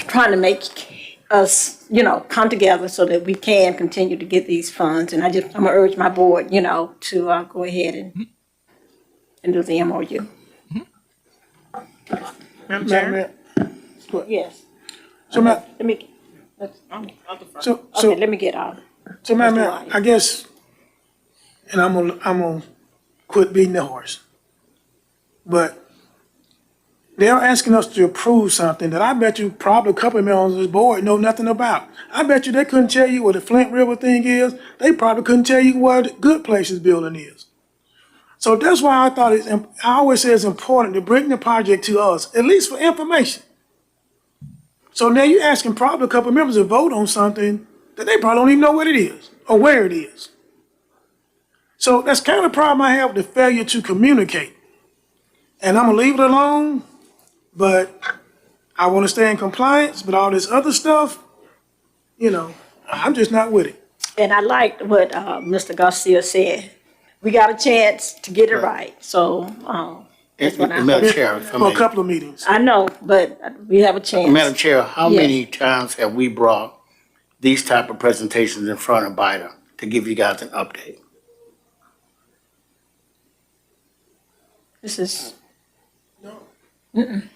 trying to make us, come together so that we can continue to get these funds. And I'm gonna urge my board, to go ahead and do the MOU. Madam Chair? Yes. So, Matt, Let me. so, Okay, let me get out. so, Matt, I guess, and I'm gonna quit beating the horse. But they're asking us to approve something that I bet you probably a couple of members on this board know nothing about. I bet you they couldn't tell you what the Flint River thing is. They probably couldn't tell you what the Good Places building is. So that's why I thought I always say it's important to bring the project to us, at least for information. So now you're asking probably a couple of members to vote on something that they probably don't even know what it is or where it is. So that's kind of the problem I have with the failure to communicate. And I'm gonna leave it alone, but I wanna stay in compliance, but all this other stuff, I'm just not with it. And I liked what Mr. Garcia said. We got a chance to get it right, so that's what I Madam Chair, For a couple of meetings. I know, but we have a chance. Madam Chair, how Yes. many times have we brought these type of presentations in front of BIDA to give you guys an update? This is. Mm-mm.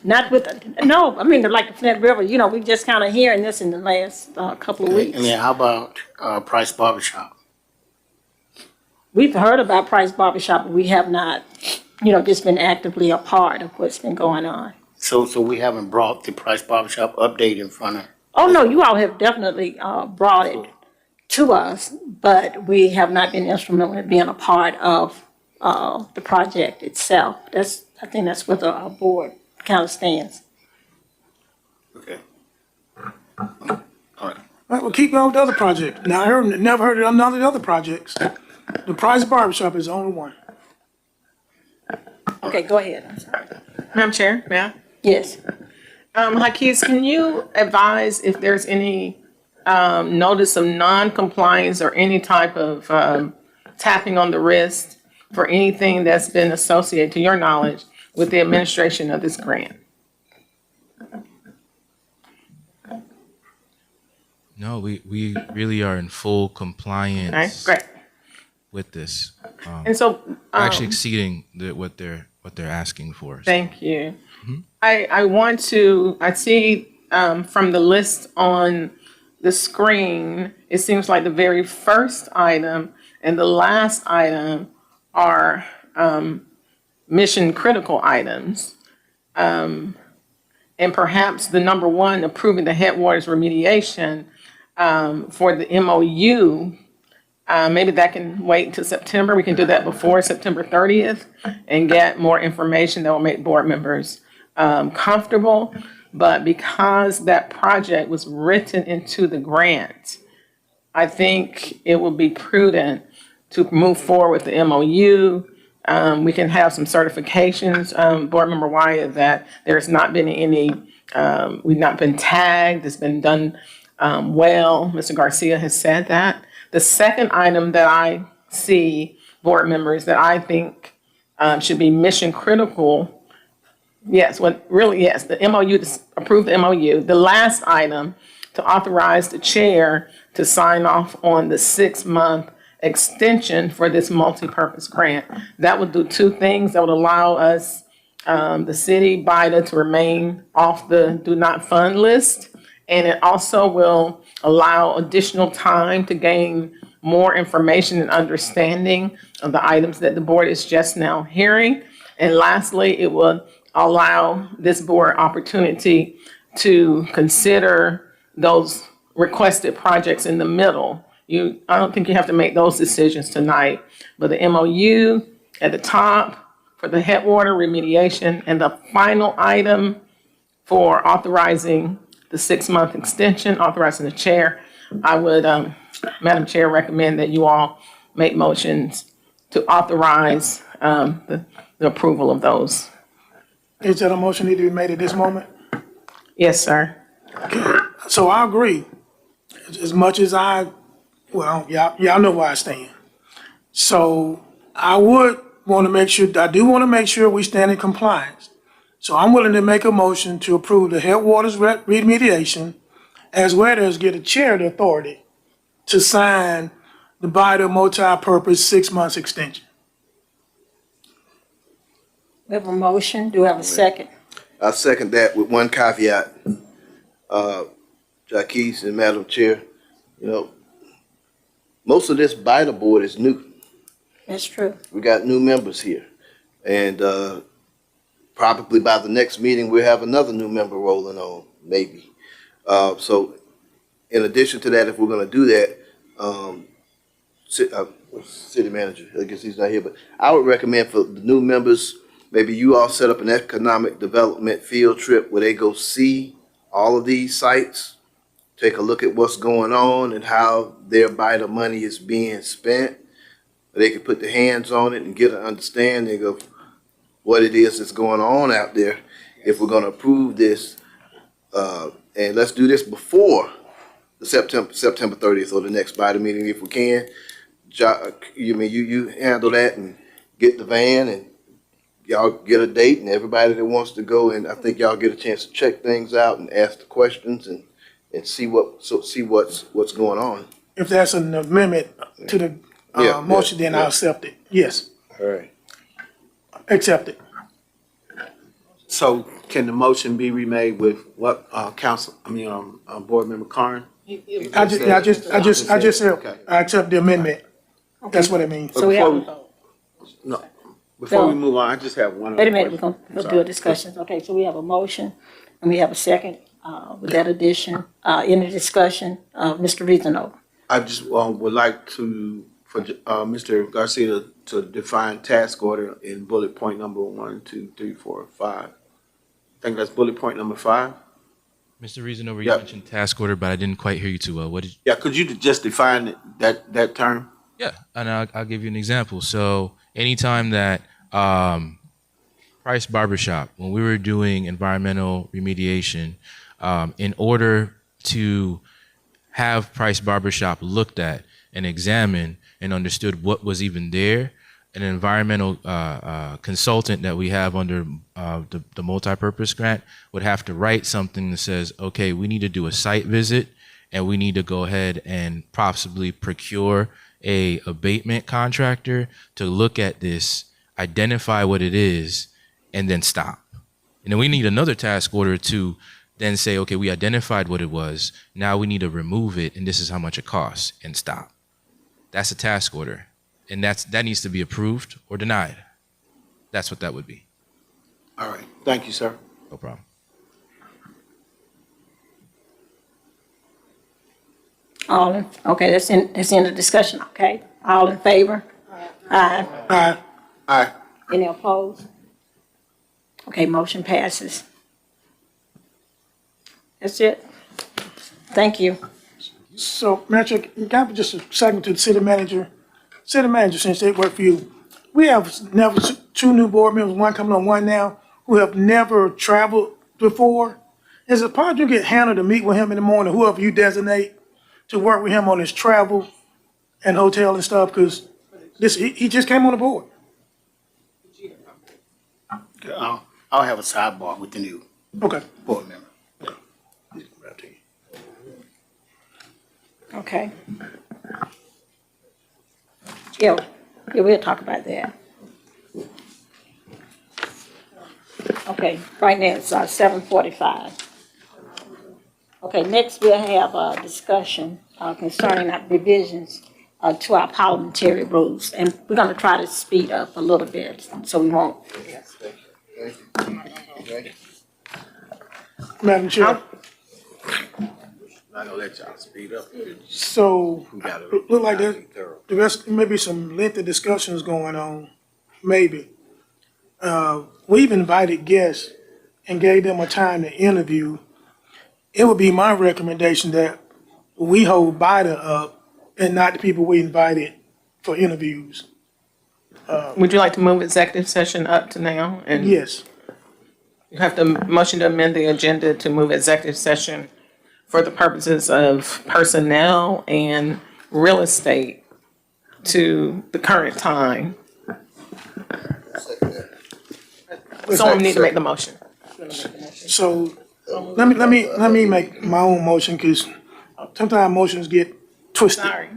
Not with, no, I mean, like the Flint River, we just kind of hearing this in the last couple of weeks. And then how about Price Barbershop? We've heard about Price Barbershop, but we have not, just been actively a part of what's been going on. So we haven't brought the Price Barbershop update in front of. Oh, no, you all have definitely brought it to us, but we have not been instrumental in being a part of the project itself. I think that's where our board kind of stands. Okay. All right. All right, well, keep going with the other project. Now, never heard of none of the other projects. The Price Barbershop is the only one. Okay, go ahead. I'm sorry. Madam Chair, may I? Yes. Hakeem, can you advise if there's any notice of non-compliance or any type of tapping on the wrist for anything that's been associated, to your knowledge, with the administration of this grant? No, we really are in full compliance Okay, great. with this. And so, We're actually exceeding what they're asking for. Thank you. I see from the list on the screen, it seems like the very first item and the last item are mission critical items. And perhaps the number one, approving the headwaters remediation for the MOU, maybe that can wait until September. We can do that before September 30th and get more information that will make board members comfortable. But because that project was written into the grant, I think it would be prudent to move forward with the MOU. We can have some certifications, Board Member Wyatt, that there's not been any, we've not been tagged, it's been done well. Mr. Garcia has said that. The second item that I see, board members, that I think should be mission critical, yes, the MOU, to approve the MOU. The last item, to authorize the chair to sign off on the 6-month extension for this multi-purpose grant. That would do two things. That would allow us, the city, BIDA, to remain off the do not fund list. And it also will allow additional time to gain more information and understanding of the items that the board is just now hearing. And lastly, it will allow this board opportunity to consider those requested projects in the middle. I don't think you have to make those decisions tonight, but the MOU at the top for the headwater remediation, and the final item for authorizing the 6-month extension, authorizing the chair. I would, Madam Chair, recommend that you all make motions to authorize the approval of those. Is that a motion need to be made at this moment? Yes, sir. So I agree. As much as y'all know where I stand. So I would want to make sure, I do want to make sure we stand in compliance. So I'm willing to make a motion to approve the headwaters remediation, as well as get a chair of the authority to sign the BIDA multi-purpose 6 months extension. We have a motion. Do we have a second? I second that with one caveat. Jaquez and Madam Chair, you know, most of this BIDA board is new. That's true. We got new members here. And probably by the next meeting, we'll have another new member rolling on, maybe. So in addition to that, if we're gonna do that, city manager, I guess he's not here, but I would recommend for the new members, maybe you all set up an economic development field trip where they go see all of these sites, take a look at what's going on and how their BIDA money is being spent. They can put their hands on it and get an understanding of what it is that's going on out there if we're gonna approve this. And let's do this before the September 30th or the next BIDA meeting if we can. You handle that and get the van and y'all get a date and everybody that wants to go, and I think y'all get a chance to check things out and ask the questions and see what's going on. If that's an amendment to the motion, then I'll accept it. Yes, All right. accept it. So can the motion be remade with what, Board Member Carn? I just said, Okay. I accept the amendment. That's what it means. So we have a vote. No, before we move on, I just have one other Wait a minute, question. we're gonna do a discussion. Okay, so we have a motion and we have a second with that addition. Any discussion? Mr. Reasonover. I just would like for Mr. Garcia to define task order in bullet point number 1, 2, 3, 4, 5. I think that's bullet point number 5. Mr. Reasonover, you Yep. mentioned task order, but I didn't quite hear you too well. What did you? Yeah, could you just define that term? Yeah, and I'll give you an example. So anytime that Price Barbershop, when we were doing environmental remediation, in order to have Price Barbershop looked at and examined and understood what was even there, an environmental consultant that we have under the multi-purpose grant would have to write something that says, okay, we need to do a site visit and we need to go ahead and possibly procure a abatement contractor to look at this, identify what it is, and then stop. And then we need another task order to then say, okay, we identified what it was. Now we need to remove it, and this is how much it costs, and stop. That's a task order. And that needs to be approved or denied. That's what that would be. All right, thank you, sir. No problem. Okay, that's in the discussion, okay? All in favor? Aye. Aye. Aye. Any opposed? Okay, motion passes. That's it. Thank you. So, Madam Chair, can I have just a second to the city manager? City manager, since they work for you, we have never, 2 new board members, one coming on, one now, who have never traveled before. Is it possible you get Hannah to meet with him in the morning, whoever you designate, to work with him on his travel and hotel and stuff? Because he just came on the board. I'll have a sidebar with the new Okay. board member. Okay. Yeah, we'll talk about that. Okay, right now it's 7:45. Okay, next we'll have a discussion concerning our revisions to our parliamentary rules. And we're gonna try to speed up a little bit, so we won't. Madam Chair, I'm not gonna let y'all speed up. so, We gotta look like there, be thorough. the rest, maybe some lengthy discussions going on, maybe. We've invited guests and gave them a time to interview, it would be my recommendation that we hold BIDA up and not the people we invited for interviews. Would you like to move executive session up to now? And Yes. you have to motion to amend the agenda to move executive session for the purposes of personnel and real estate to the current time. Someone need to make the motion. So let me make my own motion because sometimes motions get twisted. Sorry.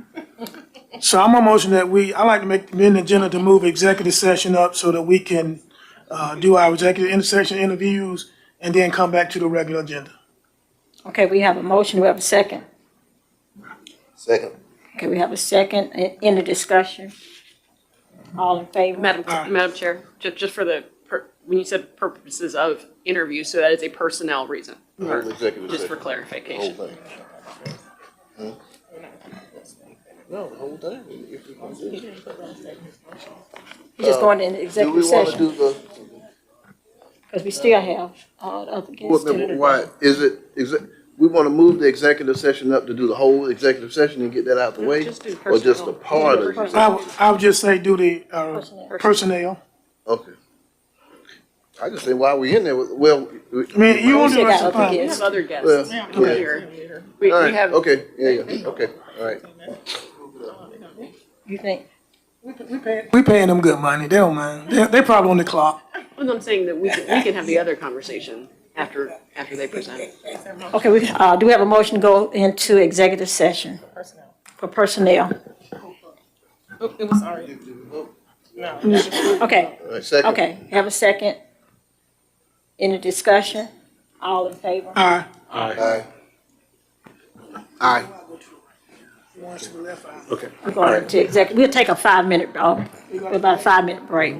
So I'm gonna motion that I like to make the agenda to move executive session up so that we can do our executive intersection interviews and then come back to the regular agenda. Okay, we have a motion, we have a second. Second. Okay, we have a second, in the discussion. All in favor? Madam Chair, just for when you said purposes of interview, so that is a personnel reason, or Executive just for session. clarification. Whole thing. No, the whole thing. If we can do it. We're just going into Do we executive want to session, do the, because we still have other guests. why, is it, we want to move the executive session up to do the whole executive session and get that out the way? Just do Or just a personnel. part of it? I would just say do the personnel. Okay. I just say while we in there, well. I mean, you want to do We the still got other We guests. have other guests Well, come yeah. here. We All right, have, okay, yeah, okay, all right. You think? We paying them good money. They don't mind. They probably on the clock. well, I'm saying that we can have the other conversation after they present. Okay, do we have a motion to go into executive session? For personnel. It was already. Okay, All right, second. okay, have a second. In the discussion, all in favor? Aye. Aye. Aye. Okay. We're going into we'll take a 5-minute, about a 5-minute break.